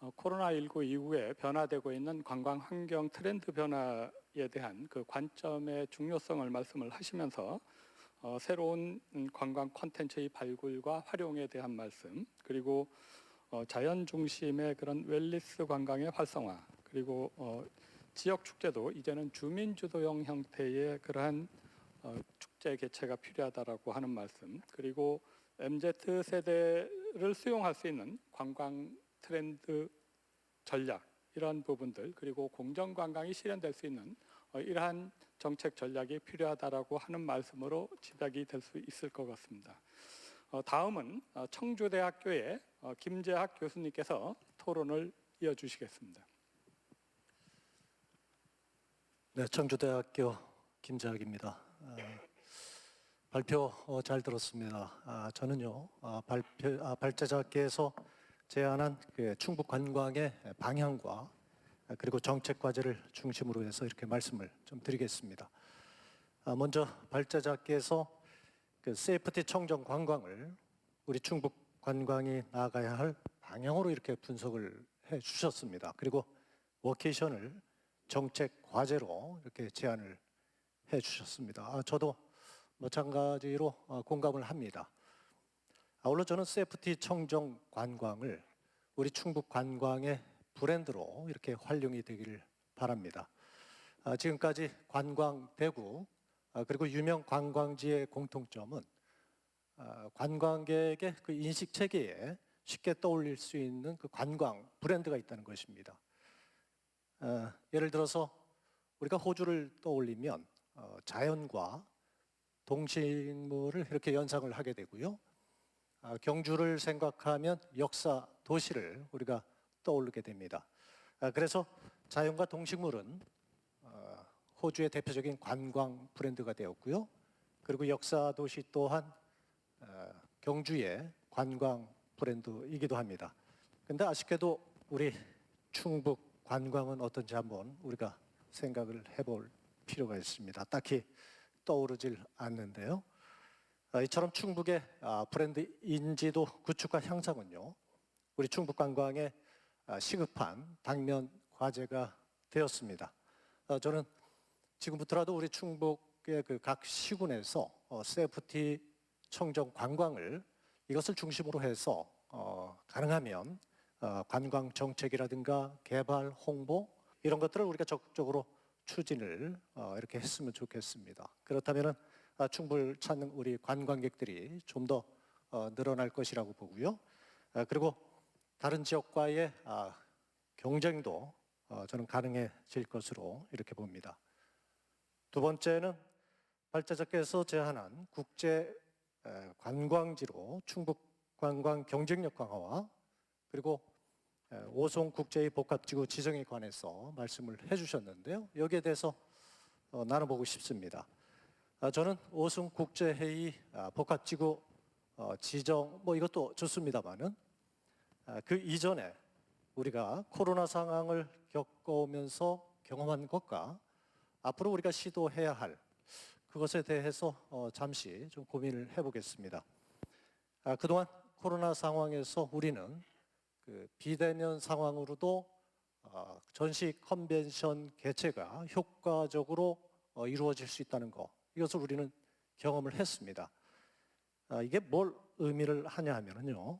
코로나19 이후에 변화되고 있는 관광 환경 트렌드 변화에 대한 그 관점의 중요성을 말씀을 하시면서 새로운 관광 콘텐츠의 발굴과 활용에 대한 말씀, 그리고 자연 중심의 그런 웰니스 관광의 활성화, 그리고 지역 축제도 이제는 주민 주도형 형태의 그러한 축제 개최가 필요하다라고 하는 말씀, 그리고 MZ 세대를 수용할 수 있는 관광 트렌드 전략 이러한 부분들, 그리고 공정 관광이 실현될 수 있는 이러한 정책 전략이 필요하다라고 하는 말씀으로 집약이 될 수 있을 것 같습니다. 다음은 청주대학교의 김재학 교수님께서 토론을 이어주시겠습니다. 네, 청주대학교 김재학입니다. 발표 잘 들었습니다. 저는요 발제자께서 제안한 그 충북 관광의 방향과 그리고 정책 과제를 중심으로 해서 이렇게 말씀을 좀 드리겠습니다. 먼저 발제자께서 그 세이프티 청정 관광을 우리 충북 관광이 나아가야 할 방향으로 이렇게 분석을 해 주셨습니다. 그리고 워케이션을 정책 과제로 이렇게 제안을 해 주셨습니다. 저도 마찬가지로 공감을 합니다. 아울러 저는 세이프티 청정 관광을 우리 충북 관광의 브랜드로 이렇게 활용이 되기를 바랍니다. 지금까지 관광 대구 그리고 유명 관광지의 공통점은 관광객의 그 인식 체계에 쉽게 떠올릴 수 있는 그 관광 브랜드가 있다는 것입니다. 예를 들어서 우리가 호주를 떠올리면 자연과 동식물을 이렇게 연상을 하게 되고요. 경주를 생각하면 역사 도시를 우리가 떠오르게 됩니다. 그래서 자연과 동식물은 호주의 대표적인 관광 브랜드가 되었고요. 그리고 역사 도시 또한 경주의 관광 브랜드이기도 합니다. 근데 아쉽게도 우리 충북 관광은 어떤지 한번 우리가 생각을 해볼 필요가 있습니다. 딱히 떠오르질 않는데요. 이처럼 충북의 브랜드 인지도 구축과 향상은요, 우리 충북 관광의 시급한 당면 과제가 되었습니다. 저는 지금부터라도 우리 충북의 그 각 시군에서 세이프티 청정 관광을 이것을 중심으로 해서 가능하면 관광 정책이라든가 개발, 홍보 이런 것들을 우리가 적극적으로 추진을 이렇게 했으면 좋겠습니다. 그렇다면 충북을 찾는 우리 관광객들이 좀 더 늘어날 것이라고 보고요. 그리고 다른 지역과의 경쟁도 저는 가능해질 것으로 이렇게 봅니다. 두 번째는 발제자께서 제안한 국제 관광지로 충북 관광 경쟁력 강화와 그리고 오송 국제의 복합지구 지정에 관해서 말씀을 해주셨는데요. 여기에 대해서 나눠보고 싶습니다. 저는 오송 국제회의 복합지구 지정 이것도 좋습니다만은 그 이전에 우리가 코로나 상황을 겪어오면서 경험한 것과 앞으로 우리가 시도해야 할 그것에 대해서 잠시 좀 고민을 해보겠습니다. 그동안 코로나 상황에서 우리는 그 비대면 상황으로도 전시 컨벤션 개최가 효과적으로 이루어질 수 있다는 것, 이것을 우리는 경험을 했습니다. 이게 뭘 의미를 하냐 하면요,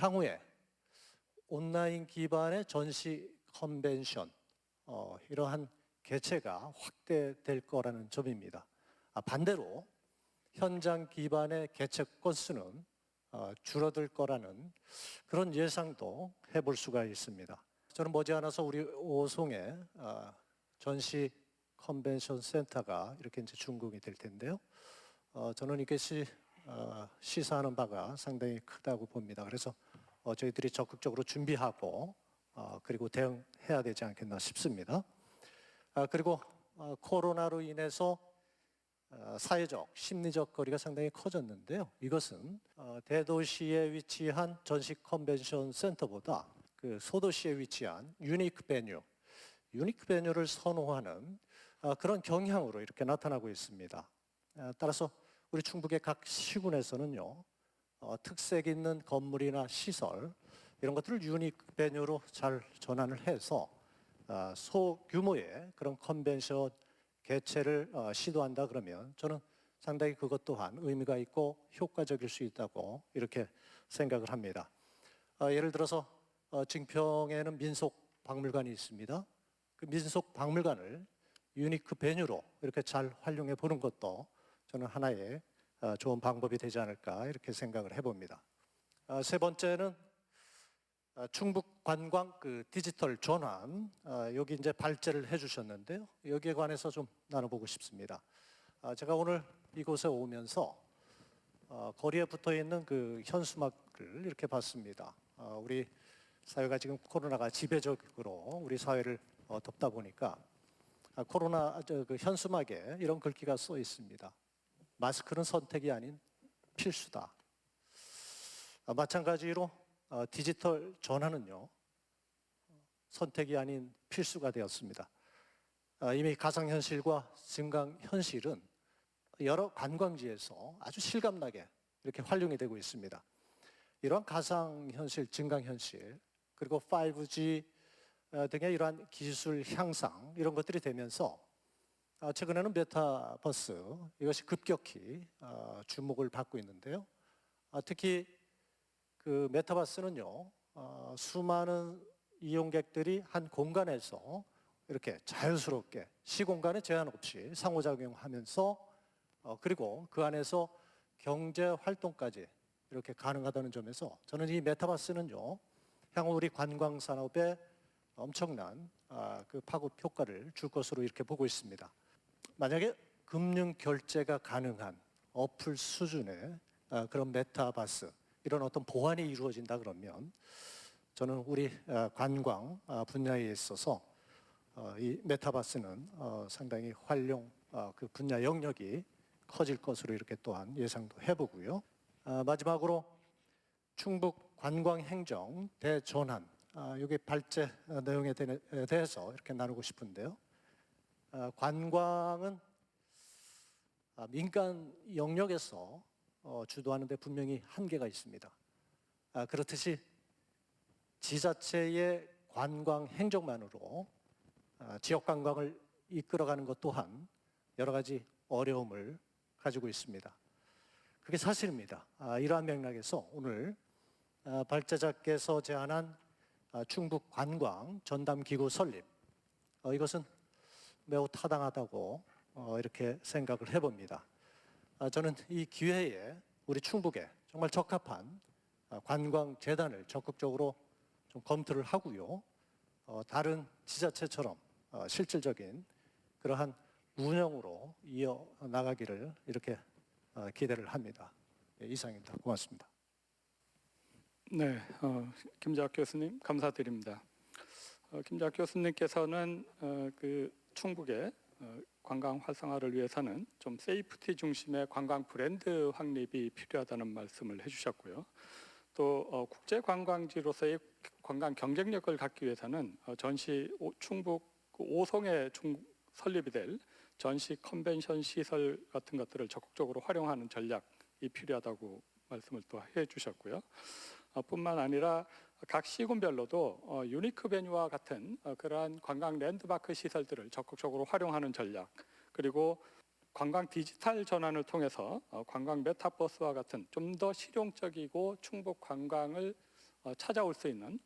향후에 온라인 기반의 전시 컨벤션 이러한 개최가 확대될 거라는 점입니다. 반대로 현장 기반의 개최 건수는 줄어들 거라는 그런 예상도 해볼 수가 있습니다. 저는 머지않아서 우리 오송에 전시 컨벤션 센터가 이렇게 이제 준공이 될 텐데요. 저는 이것이 시사하는 바가 상당히 크다고 봅니다. 그래서 저희들이 적극적으로 준비하고 그리고 대응해야 되지 않겠나 싶습니다. 그리고 코로나로 인해서 사회적, 심리적 거리가 상당히 커졌는데요. 이것은 대도시에 위치한 전시 컨벤션 센터보다 그 소도시에 위치한 유니크 베뉴를 선호하는 그런 경향으로 이렇게 나타나고 있습니다. 따라서 우리 충북의 각 시군에서는요, 특색 있는 건물이나 시설 이런 것들을 유니크 베뉴로 잘 전환을 해서 소규모의 그런 컨벤션 개최를 시도한다 그러면 저는 상당히 그것 또한 의미가 있고 효과적일 수 있다고 이렇게 생각을 합니다. 예를 들어서 증평에는 민속박물관이 있습니다. 그 민속박물관을 유니크 베뉴로 이렇게 잘 활용해 보는 것도 저는 하나의 좋은 방법이 되지 않을까 이렇게 생각을 해봅니다. 세 번째는 충북 관광 그 디지털 전환, 여기 이제 발제를 해주셨는데요. 여기에 관해서 좀 나눠보고 싶습니다. 제가 오늘 이곳에 오면서 거리에 붙어 있는 그 현수막을 이렇게 봤습니다. 우리 사회가 지금 코로나가 지배적으로 우리 사회를 덮다 보니까 그 현수막에 이런 글귀가 써 있습니다. 마스크는 선택이 아닌 필수다. 마찬가지로 디지털 전환은요, 선택이 아닌 필수가 되었습니다. 이미 가상현실과 증강현실은 여러 관광지에서 아주 실감나게 이렇게 활용이 되고 있습니다. 이러한 가상현실, 증강현실, 그리고 5G 등의 이러한 기술 향상 이런 것들이 되면서 최근에는 메타버스 이것이 급격히 주목을 받고 있는데요. 특히 그 메타버스는요, 수많은 이용객들이 한 공간에서 이렇게 자유스럽게 시공간에 제한 없이 상호작용하면서 그리고 그 안에서 경제 활동까지 이렇게 가능하다는 점에서 저는 이 메타버스는요, 향후 우리 관광 산업에 엄청난 그 파급 효과를 줄 것으로 이렇게 보고 있습니다. 만약에 금융 결제가 가능한 어플 수준의 그런 메타버스 이런 어떤 보완이 이루어진다 그러면 저는 우리 관광 분야에 있어서 이 메타버스는 상당히 활용 그 분야 영역이 커질 것으로 이렇게 또한 예상도 해보고요. 마지막으로 충북 관광행정 대전환 이게 발제 내용에 대해서 이렇게 나누고 싶은데요. 관광은 민간 영역에서 주도하는 데 분명히 한계가 있습니다. 그렇듯이 지자체의 관광 행정만으로 지역 관광을 이끌어가는 것 또한 여러 가지 어려움을 가지고 있습니다. 그게 사실입니다. 이러한 맥락에서 오늘 발제자께서 제안한 충북 관광 전담기구 설립 이것은 매우 타당하다고 이렇게 생각을 해봅니다. 저는 이 기회에 우리 충북에 정말 적합한 관광재단을 적극적으로 좀 검토를 하고요. 다른 지자체처럼 실질적인 그러한 운영으로 이어 나가기를 이렇게 기대를 합니다. 이상입니다. 고맙습니다. 네, 김재학 교수님 감사드립니다. 김재학 교수님께서는 그 충북의 관광 활성화를 위해서는 좀 세이프티 중심의 관광 브랜드 확립이 필요하다는 말씀을 해주셨고요. 또 국제 관광지로서의 관광 경쟁력을 갖기 위해서는 충북 5송에 설립이 될 전시 컨벤션 시설 같은 것들을 적극적으로 활용하는 전략이 필요하다고 말씀을 또 해주셨고요. 뿐만 아니라 각 시군별로도 유니크 베뉴와 같은 그러한 관광 랜드마크 시설들을 적극적으로 활용하는 전략, 그리고 관광 디지털 전환을 통해서 관광 메타버스와 같은 좀 더 실용적이고 충북 관광을 찾아올 수 있는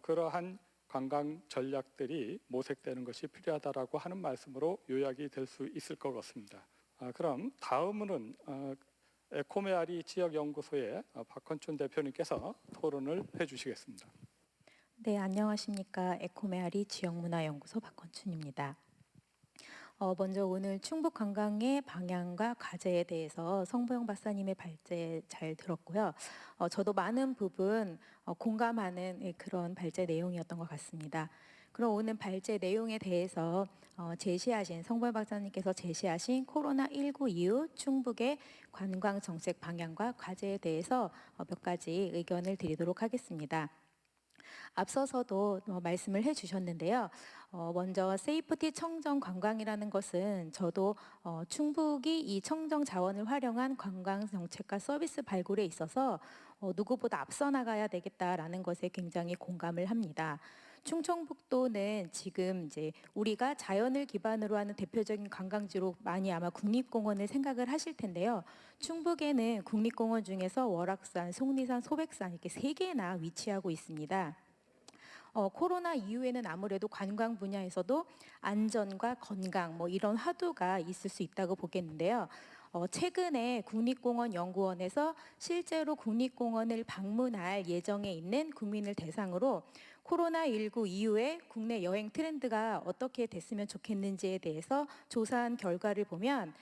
그러한 관광 전략들이 모색되는 것이 필요하다라고 하는 말씀으로 요약이 될 수 있을 것 같습니다. 그럼 다음으로는 에코메아리 지역연구소의 박헌춘 대표님께서 토론을 해주시겠습니다. 네, 안녕하십니까. 에코메아리 지역문화연구소 박헌춘입니다. 먼저 오늘 충북 관광의 방향과 과제에 대해서 성보영 박사님의 발제 잘 들었고요. 저도 많은 부분 공감하는 그런 발제 내용이었던 것 같습니다. 그럼 오늘 발제 내용에 대해서 성보영 박사님께서 제시하신 코로나19 이후 충북의 관광 정책 방향과 과제에 대해서 몇 가지 의견을 드리도록 하겠습니다. 앞서서도 말씀을 해주셨는데요. 먼저 세이프티 청정 관광이라는 것은 저도 충북이 이 청정 자원을 활용한 관광 정책과 서비스 발굴에 있어서 누구보다 앞서 나가야 되겠다라는 것에 굉장히 공감을 합니다. 충청북도는 지금 이제 우리가 자연을 기반으로 하는 대표적인 관광지로 많이 아마 국립공원을 생각을 하실 텐데요. 충북에는 국립공원 중에서 월악산, 속리산, 소백산 이렇게 3개나 위치하고 있습니다. 코로나 이후에는 아무래도 관광 분야에서도 안전과 건강 이런 화두가 있을 수 있다고 보겠는데요. 최근에 국립공원연구원에서 실제로 국립공원을 방문할 예정에 있는 국민을 대상으로 코로나19 이후에 국내 여행 트렌드가 어떻게 됐으면 좋겠는지에 대해서 조사한 결과를 보면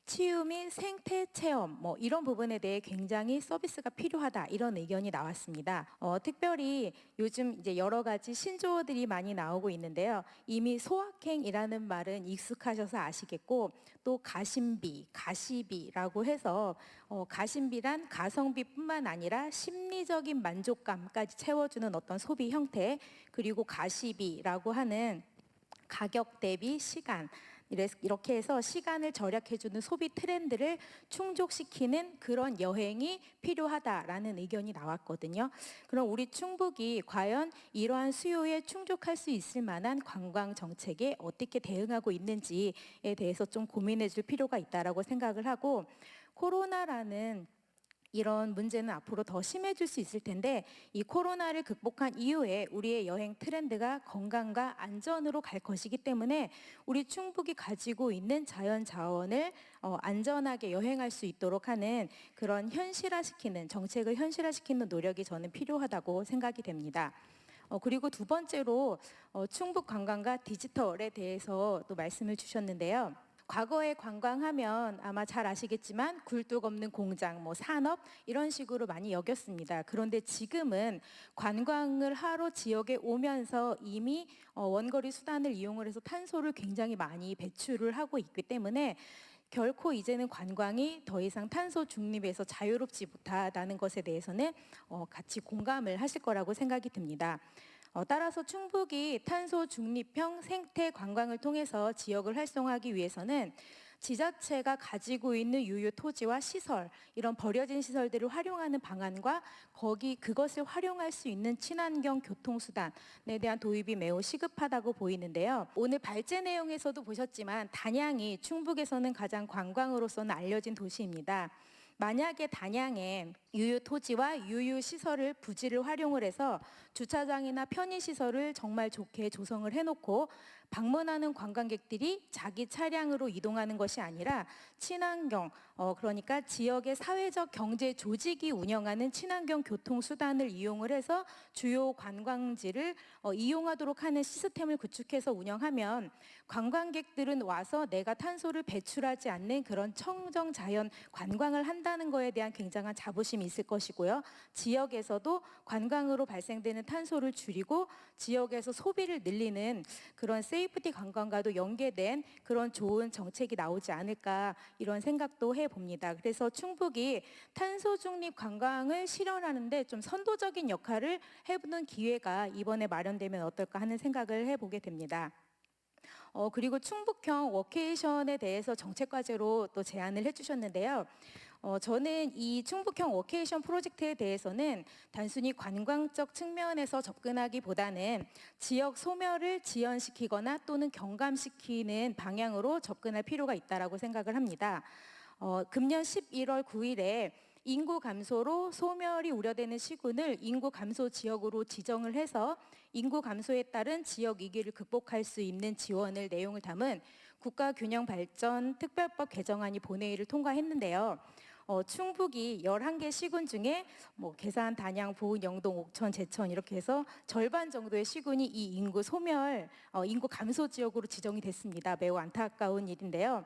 치유 및 생태 체험 뭐 이런 부분에 대해 굉장히 서비스가 필요하다 이런 의견이 나왔습니다. 특별히 요즘 이제 여러 가지 신조어들이 많이 나오고 있는데요. 이미 소확행이라는 말은 익숙하셔서 아시겠고 또 가심비, 가시비라고 해서 가심비란 가성비뿐만 아니라 심리적인 만족감까지 채워주는 어떤 소비 형태, 그리고 가시비라고 하는 가격 대비 시간, 이렇게 해서 시간을 절약해주는 소비 트렌드를 충족시키는 그런 여행이 필요하다라는 의견이 나왔거든요. 그럼 우리 충북이 과연 이러한 수요에 충족할 수 있을 만한 관광 정책에 어떻게 대응하고 있는지에 대해서 좀 고민해 줄 필요가 있다라고 생각을 하고, 코로나라는 이런 문제는 앞으로 더 심해질 수 있을 텐데 이 코로나를 극복한 이후에 우리의 여행 트렌드가 건강과 안전으로 갈 것이기 때문에 우리 충북이 가지고 있는 자연 자원을 안전하게 여행할 수 있도록 하는 그런 현실화시키는 정책을 현실화시키는 노력이 저는 필요하다고 생각이 됩니다. 그리고 두 번째로 충북 관광과 디지털에 대해서 또 말씀을 주셨는데요. 과거에 관광하면 아마 잘 아시겠지만 굴뚝 없는 공장, 뭐 산업 이런 식으로 많이 여겼습니다. 그런데 지금은 관광을 하러 지역에 오면서 이미 원거리 수단을 이용을 해서 탄소를 굉장히 많이 배출을 하고 있기 때문에 결코 이제는 관광이 더 이상 탄소 중립에서 자유롭지 못하다는 것에 대해서는 같이 공감을 하실 거라고 생각이 듭니다. 따라서 충북이 탄소 중립형 생태 관광을 통해서 지역을 활성화하기 위해서는 지자체가 가지고 있는 유휴 토지와 시설, 이런 버려진 시설들을 활용하는 방안과 그것을 활용할 수 있는 친환경 교통수단에 대한 도입이 매우 시급하다고 보이는데요. 오늘 발제 내용에서도 보셨지만 단양이 충북에서는 가장 관광으로서는 알려진 도시입니다. 만약에 단양에 유휴 토지와 유휴 시설을 부지를 활용을 해서 주차장이나 편의시설을 정말 좋게 조성을 해놓고 방문하는 관광객들이 자기 차량으로 이동하는 것이 아니라 친환경, 그러니까 지역의 사회적 경제 조직이 운영하는 친환경 교통수단을 이용을 해서 주요 관광지를 이용하도록 하는 시스템을 구축해서 운영하면 관광객들은 와서 내가 탄소를 배출하지 않는 그런 청정 자연 관광을 한다는 거에 대한 굉장한 자부심이 있을 것이고요. 지역에서도 관광으로 발생되는 탄소를 줄이고 지역에서 소비를 늘리는 그런 세이프티 관광과도 연계된 그런 좋은 정책이 나오지 않을까 이런 생각도 해봅니다. 그래서 충북이 탄소 중립 관광을 실현하는데 좀 선도적인 역할을 해보는 기회가 이번에 마련되면 어떨까 하는 생각을 해보게 됩니다. 그리고 충북형 워케이션에 대해서 정책 과제로 또 제안을 해주셨는데요. 저는 이 충북형 워케이션 프로젝트에 대해서는 단순히 관광적 측면에서 접근하기보다는 지역 소멸을 지연시키거나 또는 경감시키는 방향으로 접근할 필요가 있다고 생각을 합니다. 금년 11월 9일에 인구 감소로 소멸이 우려되는 시군을 인구 감소 지역으로 지정을 해서 인구 감소에 따른 지역 위기를 극복할 수 있는 지원을 내용을 담은 국가균형발전 특별법 개정안이 본회의를 통과했는데요. 충북이 11개 시군 중에 계산, 단양, 보은, 영동, 옥천, 제천 이렇게 해서 절반 정도의 시군이 이 인구 소멸, 인구 감소 지역으로 지정이 됐습니다. 매우 안타까운 일인데요.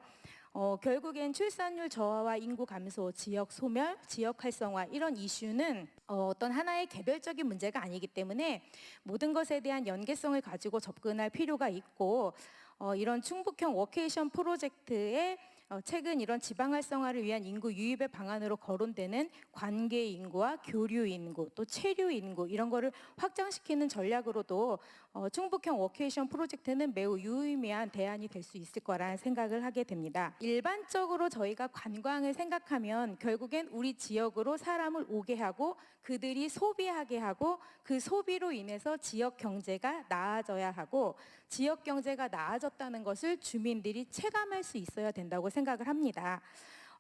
결국엔 출산율 저하와 인구 감소, 지역 소멸, 지역 활성화 이런 이슈는 어떤 하나의 개별적인 문제가 아니기 때문에 모든 것에 대한 연계성을 가지고 접근할 필요가 있고 이런 충북형 워케이션 프로젝트에 최근 이런 지방 활성화를 위한 인구 유입의 방안으로 거론되는 관계 인구와 교류 인구, 또 체류 인구 이런 거를 확장시키는 전략으로도 충북형 워케이션 프로젝트는 매우 유의미한 대안이 될 수 있을 거라는 생각을 하게 됩니다. 일반적으로 저희가 관광을 생각하면 결국엔 우리 지역으로 사람을 오게 하고 그들이 소비하게 하고 그 소비로 인해서 지역 경제가 나아져야 하고 지역 경제가 나아졌다는 것을 주민들이 체감할 수 있어야 된다고 생각을 합니다.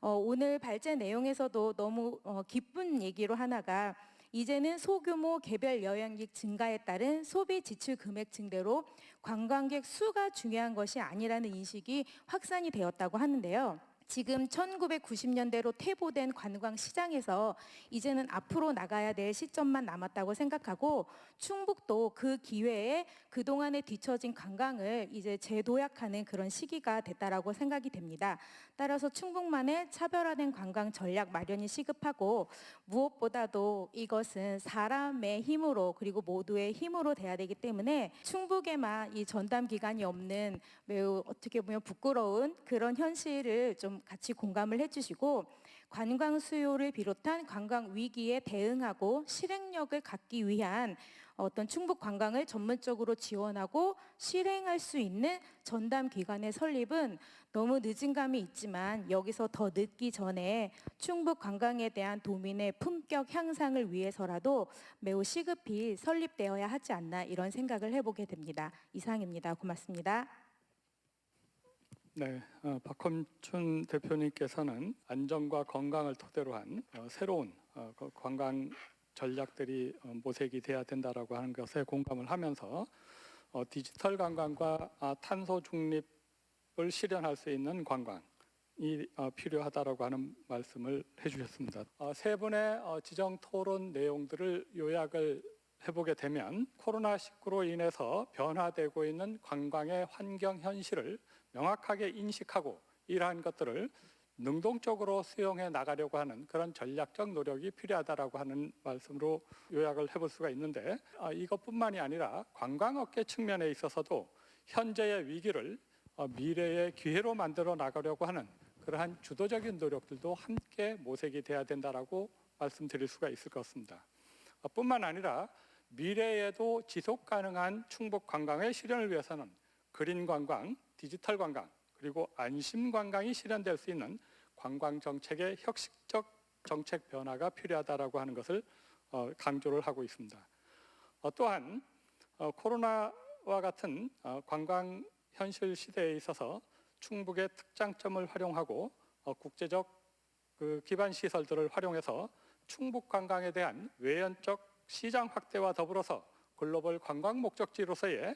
오늘 발제 내용에서도 너무 기쁜 얘기로 하나가 이제는 소규모 개별 여행객 증가에 따른 소비 지출 금액 증대로 관광객 수가 중요한 것이 아니라는 인식이 확산이 되었다고 하는데요. 지금 1990년대로 퇴보된 관광 시장에서 이제는 앞으로 나가야 될 시점만 남았다고 생각하고 충북도 그 기회에 그동안에 뒤처진 관광을 이제 재도약하는 그런 시기가 됐다라고 생각이 됩니다. 따라서 충북만의 차별화된 관광 전략 마련이 시급하고 무엇보다도 이것은 사람의 힘으로 그리고 모두의 힘으로 돼야 되기 때문에 충북에만 이 전담 기관이 없는 매우 어떻게 보면 부끄러운 그런 현실을 좀 같이 공감을 해주시고 관광 수요를 비롯한 관광 위기에 대응하고 실행력을 갖기 위한 어떤 충북 관광을 전문적으로 지원하고 실행할 수 있는 전담 기관의 설립은 너무 늦은 감이 있지만 여기서 더 늦기 전에 충북 관광에 대한 도민의 품격 향상을 위해서라도 매우 시급히 설립되어야 하지 않나 이런 생각을 해보게 됩니다. 이상입니다. 고맙습니다. 네, 박헌춘 대표님께서는 안전과 건강을 토대로 한 새로운 관광 전략들이 모색이 돼야 된다라고 하는 것에 공감을 하면서 디지털 관광과 탄소 중립을 실현할 수 있는 관광이 필요하다라고 하는 말씀을 해주셨습니다. 세 분의 지정 토론 내용들을 요약을 해보게 되면 코로나19로 인해서 변화되고 있는 관광의 환경 현실을 명확하게 인식하고 이러한 것들을 능동적으로 수용해 나가려고 하는 그런 전략적 노력이 필요하다라고 하는 말씀으로 요약을 해볼 수가 있는데 이것뿐만이 아니라 관광업계 측면에 있어서도 현재의 위기를 미래의 기회로 만들어 나가려고 하는 그러한 주도적인 노력들도 함께 모색이 돼야 된다라고 말씀드릴 수가 있을 것 같습니다. 뿐만 아니라 미래에도 지속 가능한 충북 관광의 실현을 위해서는 그린 관광, 디지털 관광, 그리고 안심 관광이 실현될 수 있는 관광 정책의 혁신적 정책 변화가 필요하다라고 하는 것을 강조를 하고 있습니다. 또한 코로나와 같은 관광 현실 시대에 있어서 충북의 특장점을 활용하고 국제적 기반 시설들을 활용해서 충북 관광에 대한 외연적 시장 확대와 더불어서 글로벌 관광 목적지로서의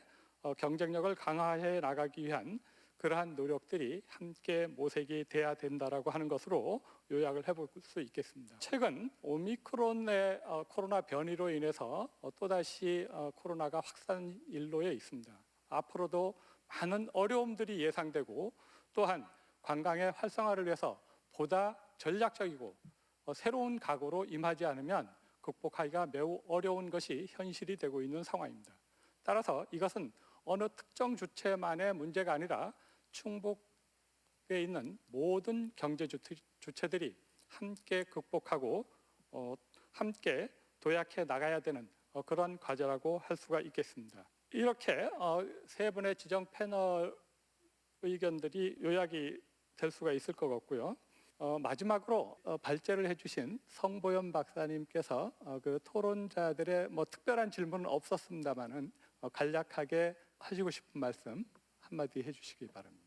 경쟁력을 강화해 나가기 위한 그러한 노력들이 함께 모색이 돼야 된다라고 하는 것으로 요약을 해볼 수 있겠습니다. 최근 오미크론의 코로나 변이로 인해서 또다시 코로나가 확산 일로에 있습니다. 앞으로도 많은 어려움들이 예상되고 또한 관광의 활성화를 위해서 보다 전략적이고 새로운 각오로 임하지 않으면 극복하기가 매우 어려운 것이 현실이 되고 있는 상황입니다. 따라서 이것은 어느 특정 주체만의 문제가 아니라 충북에 있는 모든 경제 주체들이 함께 극복하고 함께 도약해 나가야 되는 그런 과제라고 할 수가 있겠습니다. 이렇게 세 분의 지정 패널 의견들이 요약이 될 수가 있을 것 같고요. 마지막으로 발제를 해주신 성보연 박사님께서 그 토론자들의 특별한 질문은 없었습니다만은 간략하게 하시고 싶은 말씀 한마디 해주시기 바랍니다.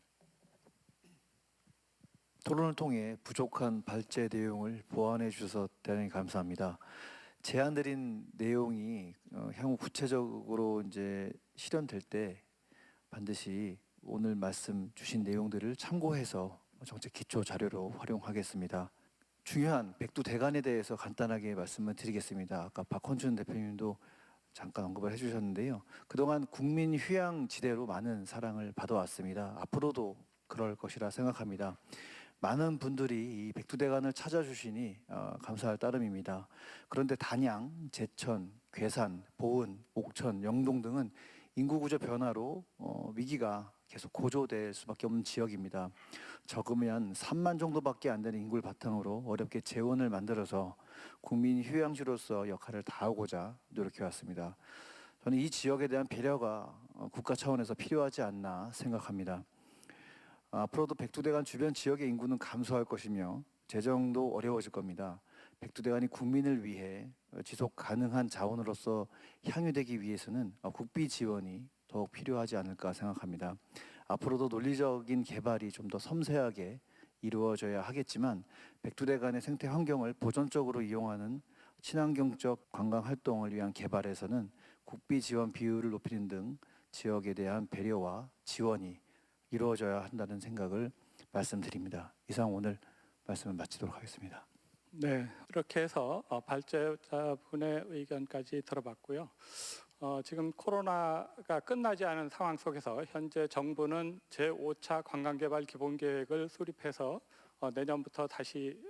토론을 통해 부족한 발제 내용을 보완해 주셔서 대단히 감사합니다. 제안드린 내용이 향후 구체적으로 이제 실현될 때 반드시 오늘 말씀 주신 내용들을 참고해서 정책 기초 자료로 활용하겠습니다. 중요한 백두대간에 대해서 간단하게 말씀을 드리겠습니다. 아까 박헌춘 대표님도 잠깐 언급을 해주셨는데요. 그동안 국민 휴양지대로 많은 사랑을 받아왔습니다. 앞으로도 그럴 것이라 생각합니다. 많은 분들이 이 백두대간을 찾아주시니 감사할 따름입니다. 그런데 단양, 제천, 괴산, 보은, 옥천, 영동 등은 인구구조 변화로 위기가 계속 고조될 수밖에 없는 지역입니다. 적으면 3만 정도밖에 안 되는 인구를 바탕으로 어렵게 재원을 만들어서 국민 휴양지로서 역할을 다하고자 노력해왔습니다. 저는 이 지역에 대한 배려가 국가 차원에서 필요하지 않나 생각합니다. 앞으로도 백두대간 주변 지역의 인구는 감소할 것이며 재정도 어려워질 겁니다. 백두대간이 국민을 위해 지속 가능한 자원으로서 향유되기 위해서는 국비 지원이 더욱 필요하지 않을까 생각합니다. 앞으로도 논리적인 개발이 좀 더 섬세하게 이루어져야 하겠지만 백두대간의 생태 환경을 보존적으로 이용하는 친환경적 관광 활동을 위한 개발에서는 국비 지원 비율을 높이는 등 지역에 대한 배려와 지원이 이루어져야 한다는 생각을 말씀드립니다. 이상 오늘 말씀을 마치도록 하겠습니다. 네, 이렇게 해서 발제자분의 의견까지 들어봤고요. 지금 코로나가 끝나지 않은 상황 속에서 현재 정부는 제5차 관광개발 기본계획을 수립해서 내년부터 다시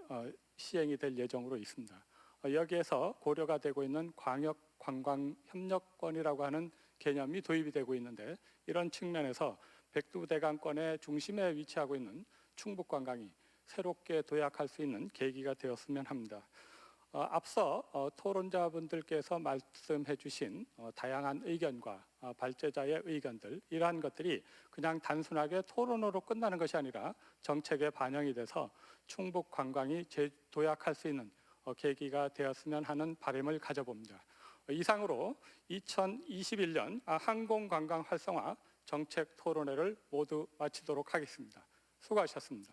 시행이 될 예정으로 있습니다. 여기에서 고려가 되고 있는 광역관광협력권이라고 하는 개념이 도입이 되고 있는데, 이런 측면에서 백두대간권의 중심에 위치하고 있는 충북관광이 새롭게 도약할 수 있는 계기가 되었으면 합니다. 앞서 토론자분들께서 말씀해 주신 다양한 의견과 발제자의 의견들, 이러한 것들이 그냥 단순하게 토론으로 끝나는 것이 아니라 정책에 반영이 돼서 충북 관광이 재도약할 수 있는 계기가 되었으면 하는 바람을 가져봅니다. 이상으로 2021년 항공관광 활성화 정책 토론회를 모두 마치도록 하겠습니다. 수고하셨습니다.